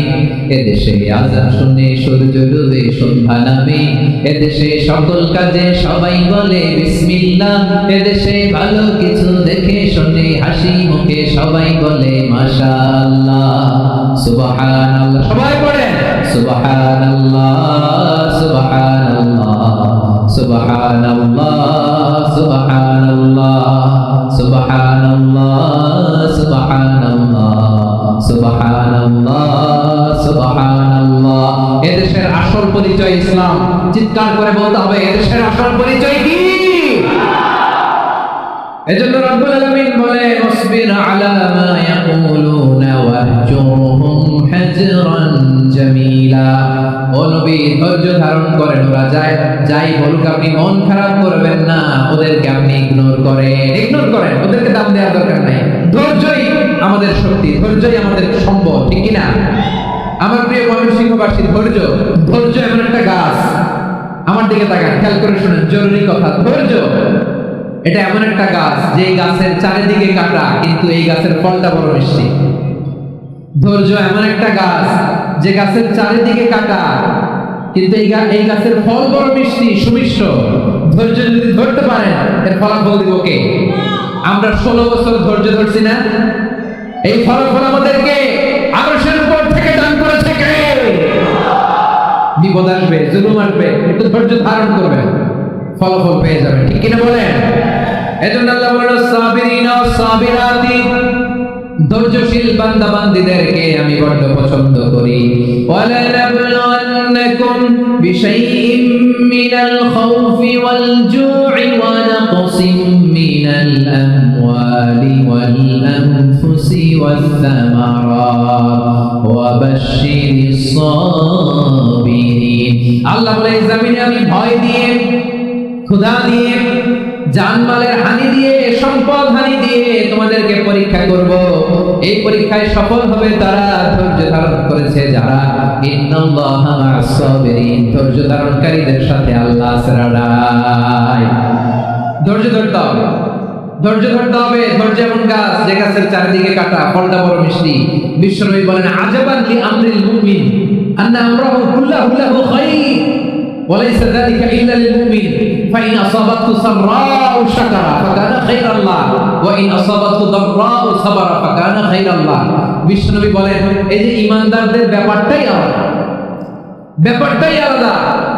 এদেশে আজান শুনে সূর্য ডুবে সন্ধ্যা নামে, এদেশে সকল কাজে সবাই বলে বিসমিল্লাহ, এদেশে ভালো কিছু দেখে শুনে হাসি মুখে সবাই বলে মাশাআল্লাহ, সুবহানাল্লাহ। সবাই পড়েন সুবহানাল্লাহ, সুবহানাল্লাহ, সুবহানাল্লাহ, সুবহানাল্লাহ, সুবহানাল্লাহ, সুবহানাল্লাহ, সুবহানাল্লাহ, সুবহানাল্লাহ। এদেশের আসল পরিচয় ইসলাম। চিৎকার করে বলতে হবে, এদেশের আসল পরিচয় কি? এজন্য রব্বুল আলামিন বলে ওয়াসবির আলা মা ইয়াকুলুনা ওয়াহজুরহুম হাজরান জামিলা। ও নবী, ধৈর্য ধারণ করেন, ওরা যাই বলুক আপনি মন খারাপ করবেন না, ওদেরকে আপনি ইগনোর করেন, ওদেরকে দাম দেওয়ার দরকার নাই। ধৈর্যই আমাদের শক্তি, ধৈর্যই আমাদের সম্বল। ঠিক কি না? আমার প্রিয় ময়মনসিংহবাসী, ধৈর্য এমন একটা গাছ। আমার দিকে তাকান, খেয়াল করে শুনেন, জরুরি কথা। ধৈর্য এটা এমন একটা গাছ যে গাছের চারিদিকে কাটা, কিন্তু এই গাছের ফলটা বড় মিষ্টি। ধৈর্য এমন একটা গাছ যে গাছের চারিদিকে কাটা, কিন্তু এই গাছের ফল বড় মিষ্টি, সুমিষ্ট। ধৈর্য যদি ধরতে পারেন, এর ফলাফল দিব কে? আমরা 16 বছর ধৈর্য ধরছি না? এই ফলাফল আমাদেরকে আরশের উপর থেকে দান করেছে কে? বিপদ আসবে, জুলুম আসবে, একটু ধৈর্য ধারণ করবেন, ফলাফল পেয়ে যাবেন। ঠিক কিনা বলেন? এজন্য আল্লাহ বলেন সাবিরিনা ওয়াস সাবিরাতি, ধৈর্যশীল বান্দা বান্দীদেরকে আমি বড় পছন্দ করি। ওয়ালা নাবলুওয়ান্নাকুম বিশাইইম মিনাল খাউফি ওয়াল জু'i ওয়া নাকসিম মিনাল আমওয়ালি ওয়াল আনফুসি ওয়াস সামারাত ওয়া বাশশিরিস সাবিরিন। আল্লাহ বলে, এই জমিনে আমি ভয় দিয়ে, ক্ষুধা দিয়ে, জানমালের হানি দিয়ে, সম্পদ হানি দিয়ে তোমাদেরকে পরীক্ষা করব। এই পরীক্ষায় সফল হবে তারা, ধৈর্য ধারণ করেছে যারা। ইন্নাল্লাহা মা'আস সাবিরিন, ধৈর্য ধারণকারীদের সাথে আল্লাহ আছে। ধৈর্য ধরতে হবে, ধৈর্য ধরতে হবে। ধৈর্য এমন গাছ যে গাছের চারিদিকে কাটা, ফলটা বড় মিষ্টি। বিশ্বনবী বলেন, আজাবান লি আমরিল মুমিন আন্না আমরাহু কুল্লাহু লাহু খায়র ওয়া লাইসা যালিকা ইল্লা লিল মুমিন ফাইন আসাবাতহু সাররাউ শাকারা ফাকানা খায়রান লাহু ওয়া ইন আসাবাতহু দাররাউ সাবারা ফাকানা খায়রান লাহু। বিশ্বনবী বলেন, এই যে ঈমানদারদের ব্যাপারটাই আলাদা, ব্যাপারটাই আলাদা।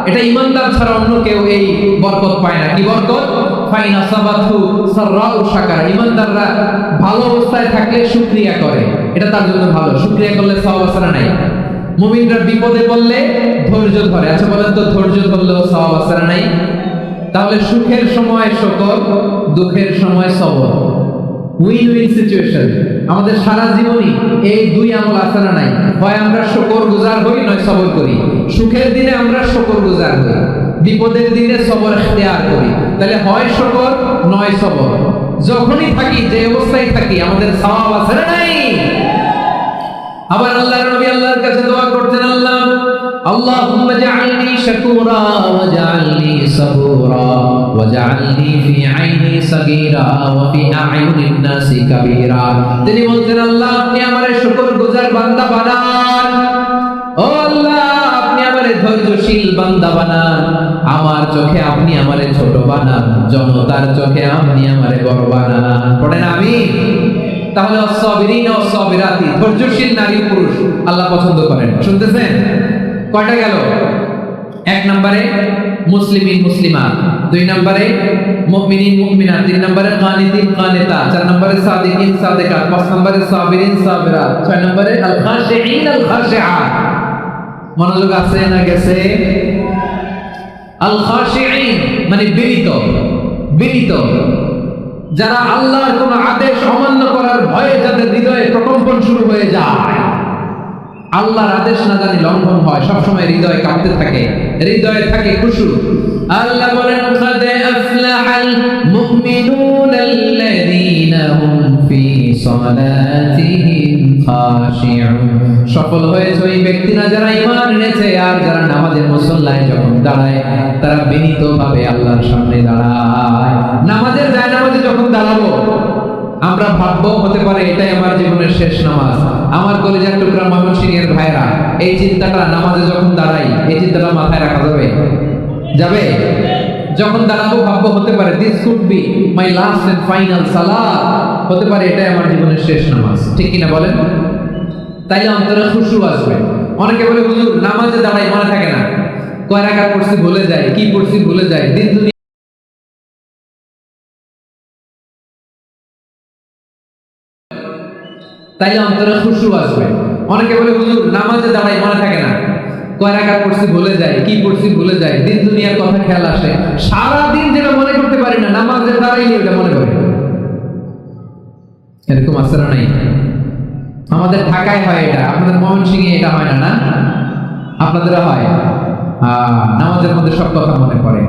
এটা ঈমানদার ছাড়া অন্য কেউ এই বরকত পায় না। কি বরকত? ফাইন আসাবাতহু সাররাউ শাকারা। ঈমানদাররা ভালো অবস্থায় থাকলে শুকরিয়া করে, এটা তার জন্য ভালো। শুকরিয়া করলে সওয়াব আছে না নাই? মুমিনরা বিপদে পড়লে ধৈর্য ধরে। আচ্ছা বলেন তো, ধৈর্য ধরলেও সওয়াব আছে না নাই? তাহলে সুখের সময় শুকর, দুঃখের সময় সবর, উইন উইন সিচুয়েশন। আমাদের সারা জীবনই এই দুই আমল আছে না নাই? হয় আমরা শুকর গুজার হই, নয় সবর করি। সুখের দিনে আমরা শুকর গুজার হই, বিপদের দিনে সবর ইখতিয়ার করি। তাহলে হয় শুকর নয় সবর। যখনই থাকি, যে অবস্থায় থাকি, আমাদের সওয়াব আছে না নাই? আবার আল্লাহর নবী আল্লাহর কাছে দোয়া করতেন, আল্লাহ আল্লাহুম্মা জাআলনি শাকুরা ওয়া জাআলনি সাবুরা ওয়া জাআলনি ফি আইনি সাগীরা ওয়া ফি আ'ইউনিন নাসি কাবীরা। তিনি বলতেন, আল্লাহ আপনি আমারে শুকরগুজার বান্দা বানান, ও আল্লাহ আপনি আমারে ধৈর্যশীল বান্দা বানান, আমার চোখে আপনি আমারে ছোট বানান, জনতার চোখে আপনি আমারে বড় বানান। পড়েন আমিন। তাহলে as-সাবিরিনা ওয়াস-সাবিরাতি, ধৈর্যশীল নারী পুরুষ আল্লাহ পছন্দ করেন। শুনতেছেন? কয়টা গেল? এক নম্বরে মুসলিমিন মুসলিমাত, দুই নম্বরে মুমিনিন মুমিনাত, তিন নম্বরে কানিতিন কানিতাত, চার নম্বরে সাদিকিন সাদিকাত, পাঁচ নম্বরে সাবিরিন সাবিরাত, ছয় নম্বরে আল খাশিঈন আল খাশিআত। মনোযোগ আছে না গেছে? আল খাশিঈন মানে বিনীত, বিনীত, যারা আল্লাহর কোন আদেশ অমান্য করার ভয়ে যাদের হৃদয়ে প্রকম্পন শুরু হয়ে যায়, আল্লাহর আদেশ না জানি লঙ্ঘন হয়, সবসময় হৃদয় কাঁপতে থাকে, হৃদয়ে থাকে খুশু। আল্লাহ বলেন, قد أفلح المؤمنون الذين هم في صلاتهم خاشعون। সফল হয়েছে ওই ব্যক্তিরা যারা ঈমান এনেছে আর যারা নামাজের মুসল্লায় যখন দাঁড়ায় তারা বিনীতভাবে আল্লাহর সামনে দাঁড়ায়। নামাজের যায় নামাজে যখন দাঁড়াবো আমরা ভাববো হতে পারে এটাই আমার জীবনের শেষ নামাজ। আমার কলেজের টুকরা ময়মনসিংহের ভাইরা, এই চিন্তাটা নামাজে যখন দাঁড়াই, এই চিন্তাটা মাথায় রাখা যাবে? যাবে? যখন দাঁড়াবো ভাববো হতে পারে this could be my last and final সালাত, হতে পারে এটাই আমার জীবনের শেষ নামাজ। ঠিক কিনা বলেন? তাইলে অন্তরে খুশু আসবে। অনেকে বলে, হুজুর নামাজে দাঁড়াই মনে থাকে না, কয় রাকাত পড়ছি ভুলে যায়, কি পড়ছি ভুলে যায়, দিন দুনিয়া তাইলে অন্তরে খুশু আসবে। অনেকে বলে, হুজুর নামাজে দাঁড়াই মনে থাকে না, কয় রাকাত পড়ছি ভুলে যায়, কি পড়ছি ভুলে যায়, দিন দুনিয়ার কথা খেয়াল আসে। সারা দিন যেটা মনে করতে পারি না, নামাজে দাঁড়াইলে ওটা মনে করি। এরকম আছে না নাই? আমাদের ঢাকায় হয় এটা, আপনাদের ময়মনসিংহে এটা হয় না? না, আপনাদের হয়। নামাজের মধ্যে সব কথা মনে পড়ে।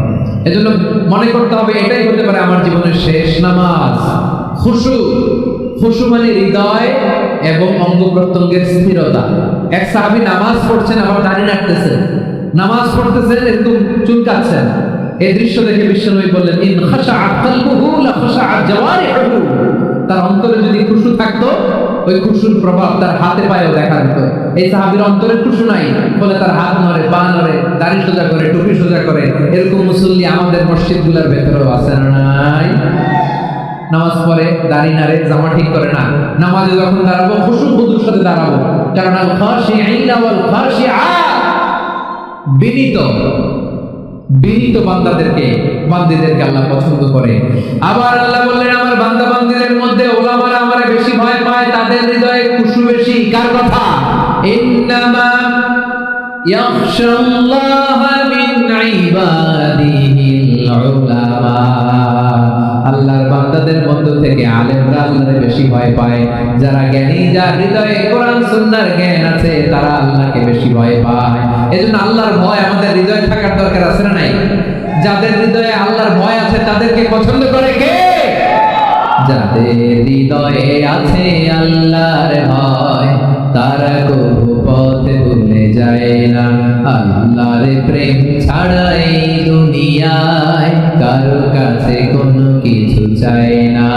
এজন্য মনে করতে হবে এটাই হতে পারে আমার জীবনের শেষ নামাজ। খুশু, খুশু মানে হৃদয় এবং অঙ্গ প্রত্যঙ্গের স্থিরতা। এক সাহাবী নামাজ পড়ছেন আবার দাড়ি রাখতেছেন, নামাজ পড়তেছেন একটু চুলকাচ্ছেন। এই দৃশ্য দেখে বিশ্বনবী বললেন, ইন খাশাআত কলবুহু লা খাশাআত জাওয়ারিহু। তার অন্তরে যদি খুশু থাকতো, ওই খুশুর প্রভাব তার হাতে পায়েও দেখা যেত। এই সাহাবীর অন্তরে খুশু নাই বলে তার হাত নড়ে, পা নড়ে, দাড়ি সোজা করে, টুপি সোজা করে। এরকম মুসল্লি আমাদের মসজিদগুলোর ভেতরেও আছে না নাই? নামাজ পড়ে, দাড়ি নাড়ে, জামা ঠিক করে না। নামাজে যখন দাঁড়াবো খুশু খুদুর সাথে দাঁড়াবো, কারণ আল খাশিঈনা ওয়াল খাশিআত, বিনীত, বিনীত বান্দাদেরকে, বান্দীদেরকে আল্লাহ পছন্দ করে। আবার আল্লাহ বললেন, আমার বান্দা বান্দীদের মধ্যে ওলামারা আমারে বেশি ভয় পায়, তাদের হৃদয়ে খুশু বেশি। কার কথা? ইন্নামা ইয়াখশাল্লাহা মিন ইবাদিহিল উলামা। আল্লাহর বান্দাদের মধ্য থেকে আলেমরা আল্লাহরে বেশি ভয় পায়। যারা জ্ঞানী, যার হৃদয়ে কোরআন সুন্নাহর জ্ঞান আছে, তারা আল্লাহকে বেশি ভয় পায়। এজন্য আল্লাহর ভয় আমাদের হৃদয়ে থাকার দরকার আছে না নাই? যাদের হৃদয়ে আল্লাহর ভয় আছে তাদেরকে পছন্দ করে কে? যাদের হৃদয়ে আছে আল্লাহর ভয়, তারা কবু পথ ভুলে যায় না। আল্লাহর প্রেম ছাড়া এই দুনিয়ায় কারো কাছে কোনো চায় না।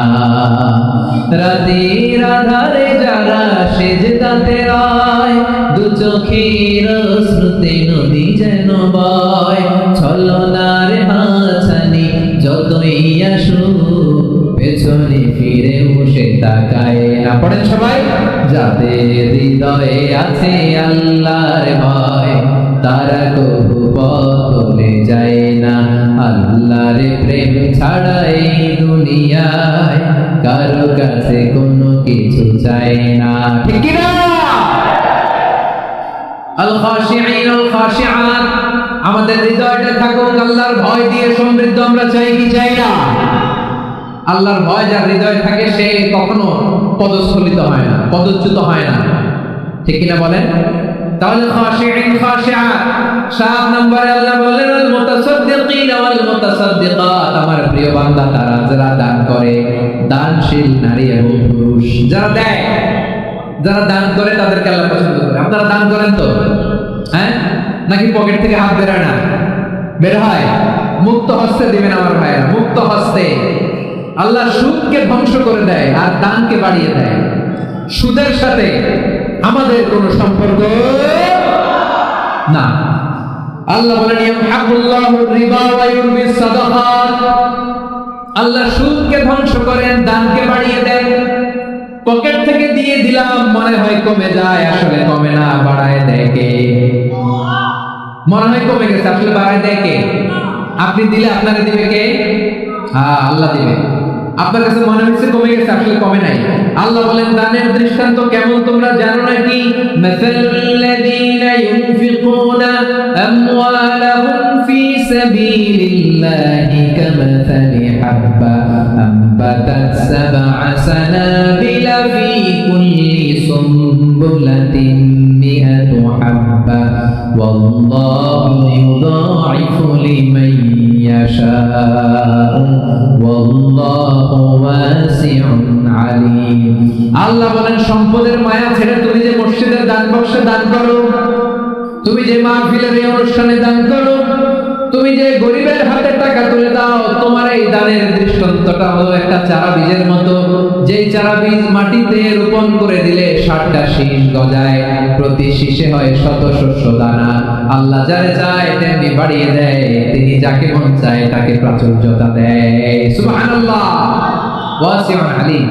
রাতের আধারে যারা সেজদাতে রয়, দু চোখের শ্রুতে নদী যেন বয়, ছলনার হাছানি যতই আসুক পেছনে ফিরে বসে তাকায় না। পড়েন সবাই। যাদের হৃদয়ে আছে আল্লাহর ভয়, তারা কবু বদলে যায় না। আল্লাহর প্রেম ছাড়া এই দুনিয়ায় কারো কাছে কোনো কিছু চায় না। ঠিক কি না? আল খাশিঈন আল খাশিআত, আমাদের হৃদয়টা থাকুক আল্লাহর ভয় দিয়ে সমৃদ্ধ। আমরা চাই কি চাই না? আল্লাহর ভয় যার হৃদয়ে থাকে সে কখনো পদস্খলিত হয় না, পদচ্যুত হয় না। ঠিক কিনা বলেন? তাহলে খাশিঈন খাশিআত। 7 নম্বরে আল্লাহ বলেন আল মুতাসাদ্দিকিন ওয়াল মুতাসাদ্দিকাত, আমার প্রিয় বান্দা তারা যারা দান করে, দানশীল নারী এবং পুরুষ যারা দেয়, যারা দান করে তাদেরকে আল্লাহ পছন্দ করে। আপনারা দান করেন তো? হ্যাঁ, নাকি পকেট থেকে হাত বের হয় না? বের হয়। মুক্ত হস্তে দিবেন আমার ভাইরা, মুক্ত হস্তে। আল্লাহ সুদকে ধ্বংস করে দেয় আর দানকে বাড়িয়ে দেয়। সুদের সাথে আমাদের কোনো সম্পর্ক না। আল্লাহ বলেন ইয়ামহাকুল্লাহু রিবা ওয়া ইউরবিস সাদাকাত, আল্লাহ সুদকে ধ্বংস করেন, দানকে বাড়িয়ে দেন। পকেট থেকে দিয়ে দিলাম মনে হয় কমে যায়, আসলে কমে না, বাড়ায় দেয় কে? মনে হয় কমে গেছে, আসলে বাড়ায় দেয় কে? আপনি দিলে আপনাকে দিবে কে? হ্যাঁ, আল্লাহ দিবে। আপনার কাছে মনে হচ্ছে কমে গেছে, আসলে কমে নাই। আল্লাহ বলেন দানের দৃষ্টান্ত কেমন তোমরা জানো নাকি? মাসাল্লাযীনা ইউনফিকুনা আমওয়ালাহুম ফি সাবিলিল্লাহি কামাসালি হাব্বা আম্বাতাত সাবআ সানাবিলা ফি কুল্লি সুমবুলাতিন মিআতু হাব্বা ওয়াল্লাহু ইউদাঈফু লিমান ইয়াশাউ ওয়াল্লাহু ওয়াসিউন আলীম। আল্লাহ বলেন সম্পদের মায়া ছেড়ে তুমি যে মসজিদের দান বাক্সে দান করো, তুমি যে মাহফিলের এই অনুষ্ঠানে দান করো, তুমি যে গরিবের হাতে টাকা তুলে দাও, তোমার এই দানের দৃষ্টান্তটা হলো একটা চারা বীজের মতো। যেই চারা বীজ মাটিতে রোপণ করে দিলে 60টা শীষ গজায়, প্রতি শীষে হয় শত শস্য দানা। আল্লাহ যারে চায় তেমনি বাড়িয়ে দেয়, তিনি যাকে মন চায় তাকে প্রাচুর্যতা দেয়। সুবহানাল্লাহ, ওয়াসিউন আলীম।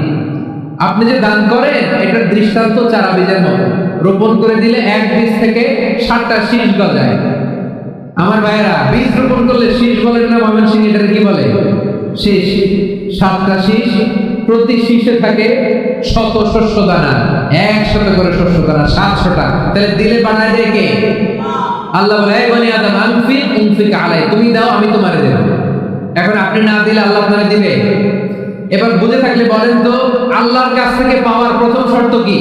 আপনি যে দান করেন এটার দৃষ্টান্ত চারা বীজের মতো, রোপণ করে দিলে এক বীজ থেকে 60টা শীষ গজায়। আমার ভাইয়েরা, বীজ রোপণ করলে শীষ বলেন না ময়মনসিংহ, এটার কি বলে? শীষ। 7টা শীষ, প্রতি শীষে থাকে শত শস্য দানা, 100 করে শস্য দানা, 700টা। তাহলে দিলে বানায় দেয় কে? আল্লাহ বলে হে বনি আদম আনফিক উনফিক আলাই, তুমি দাও আমি তোমারে দেব। এখন আপনি না দিলে আল্লাহ আপনারে দিবে? এবার বুঝে থাকলে বলেন তো, আল্লাহর কাছ থেকে পাওয়ার প্রথম শর্ত কি?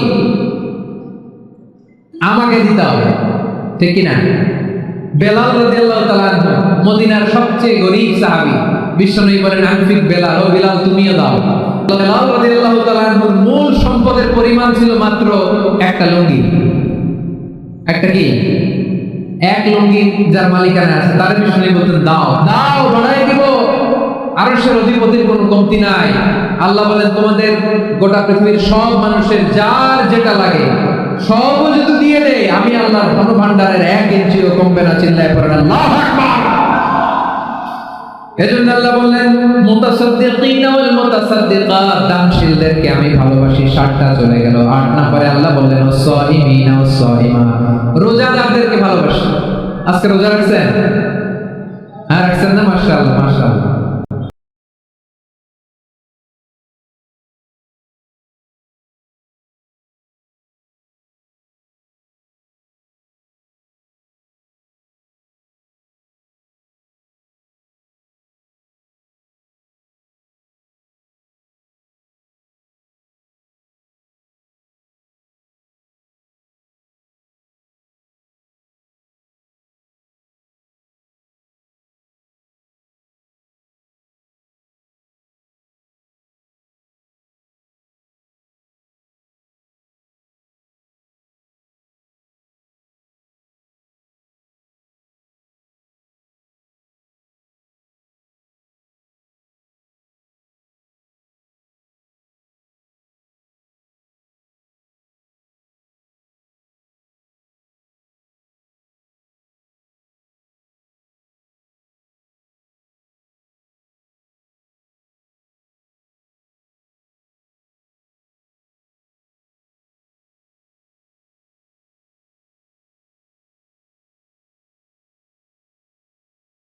আমাকে দিতে হবে। ঠিক কি না? বেলাল রাদিয়াল্লাহু তাআলা আনহু মদিনার সবচেয়ে গরীব সাহাবী, বিশ্বনবী বলেন আনফিক বেলাল, ও বেলাল তুমিও দাও। বেলাল রাদিয়াল্লাহু তাআলা আনহুর মূল সম্পদের পরিমাণ ছিল মাত্র একটা লুঙ্গি। একটা কি? এক লুঙ্গি যার মালিকানা আছে তার বিশ্বনবী বলতেন দাও দাও, বাড়াই দিব। আরশের অধিপতির কোনো কমতি নাই। আল্লাহ বলেন তোমাদের গোটা পৃথিবীর সব মানুষের যার যেটা লাগে সব যদি দিয়ে দেয়, আমি আল্লাহর ধন ভান্ডারের 1 ইঞ্চিও কমবে না। চিল্লায় পড়েন আল্লাহু আকবার। এজন্য আল্লাহ বললেন মুতাসাদ্দিকিন ওয়াল মুতাসাদ্দিকাত, দানশীলদেরকে আমি ভালোবাসি। 7টা চলে গেল। 8 নম্বরে আল্লাহ বললেন ওয়াস-সাইমিন ওয়াস-সাইমাত, রোজাদারদেরকে ভালোবাসি। আজকে রোজা রাখছেন? হ্যাঁ রাখছেন না? মাশাআল্লাহ মাশাআল্লাহ।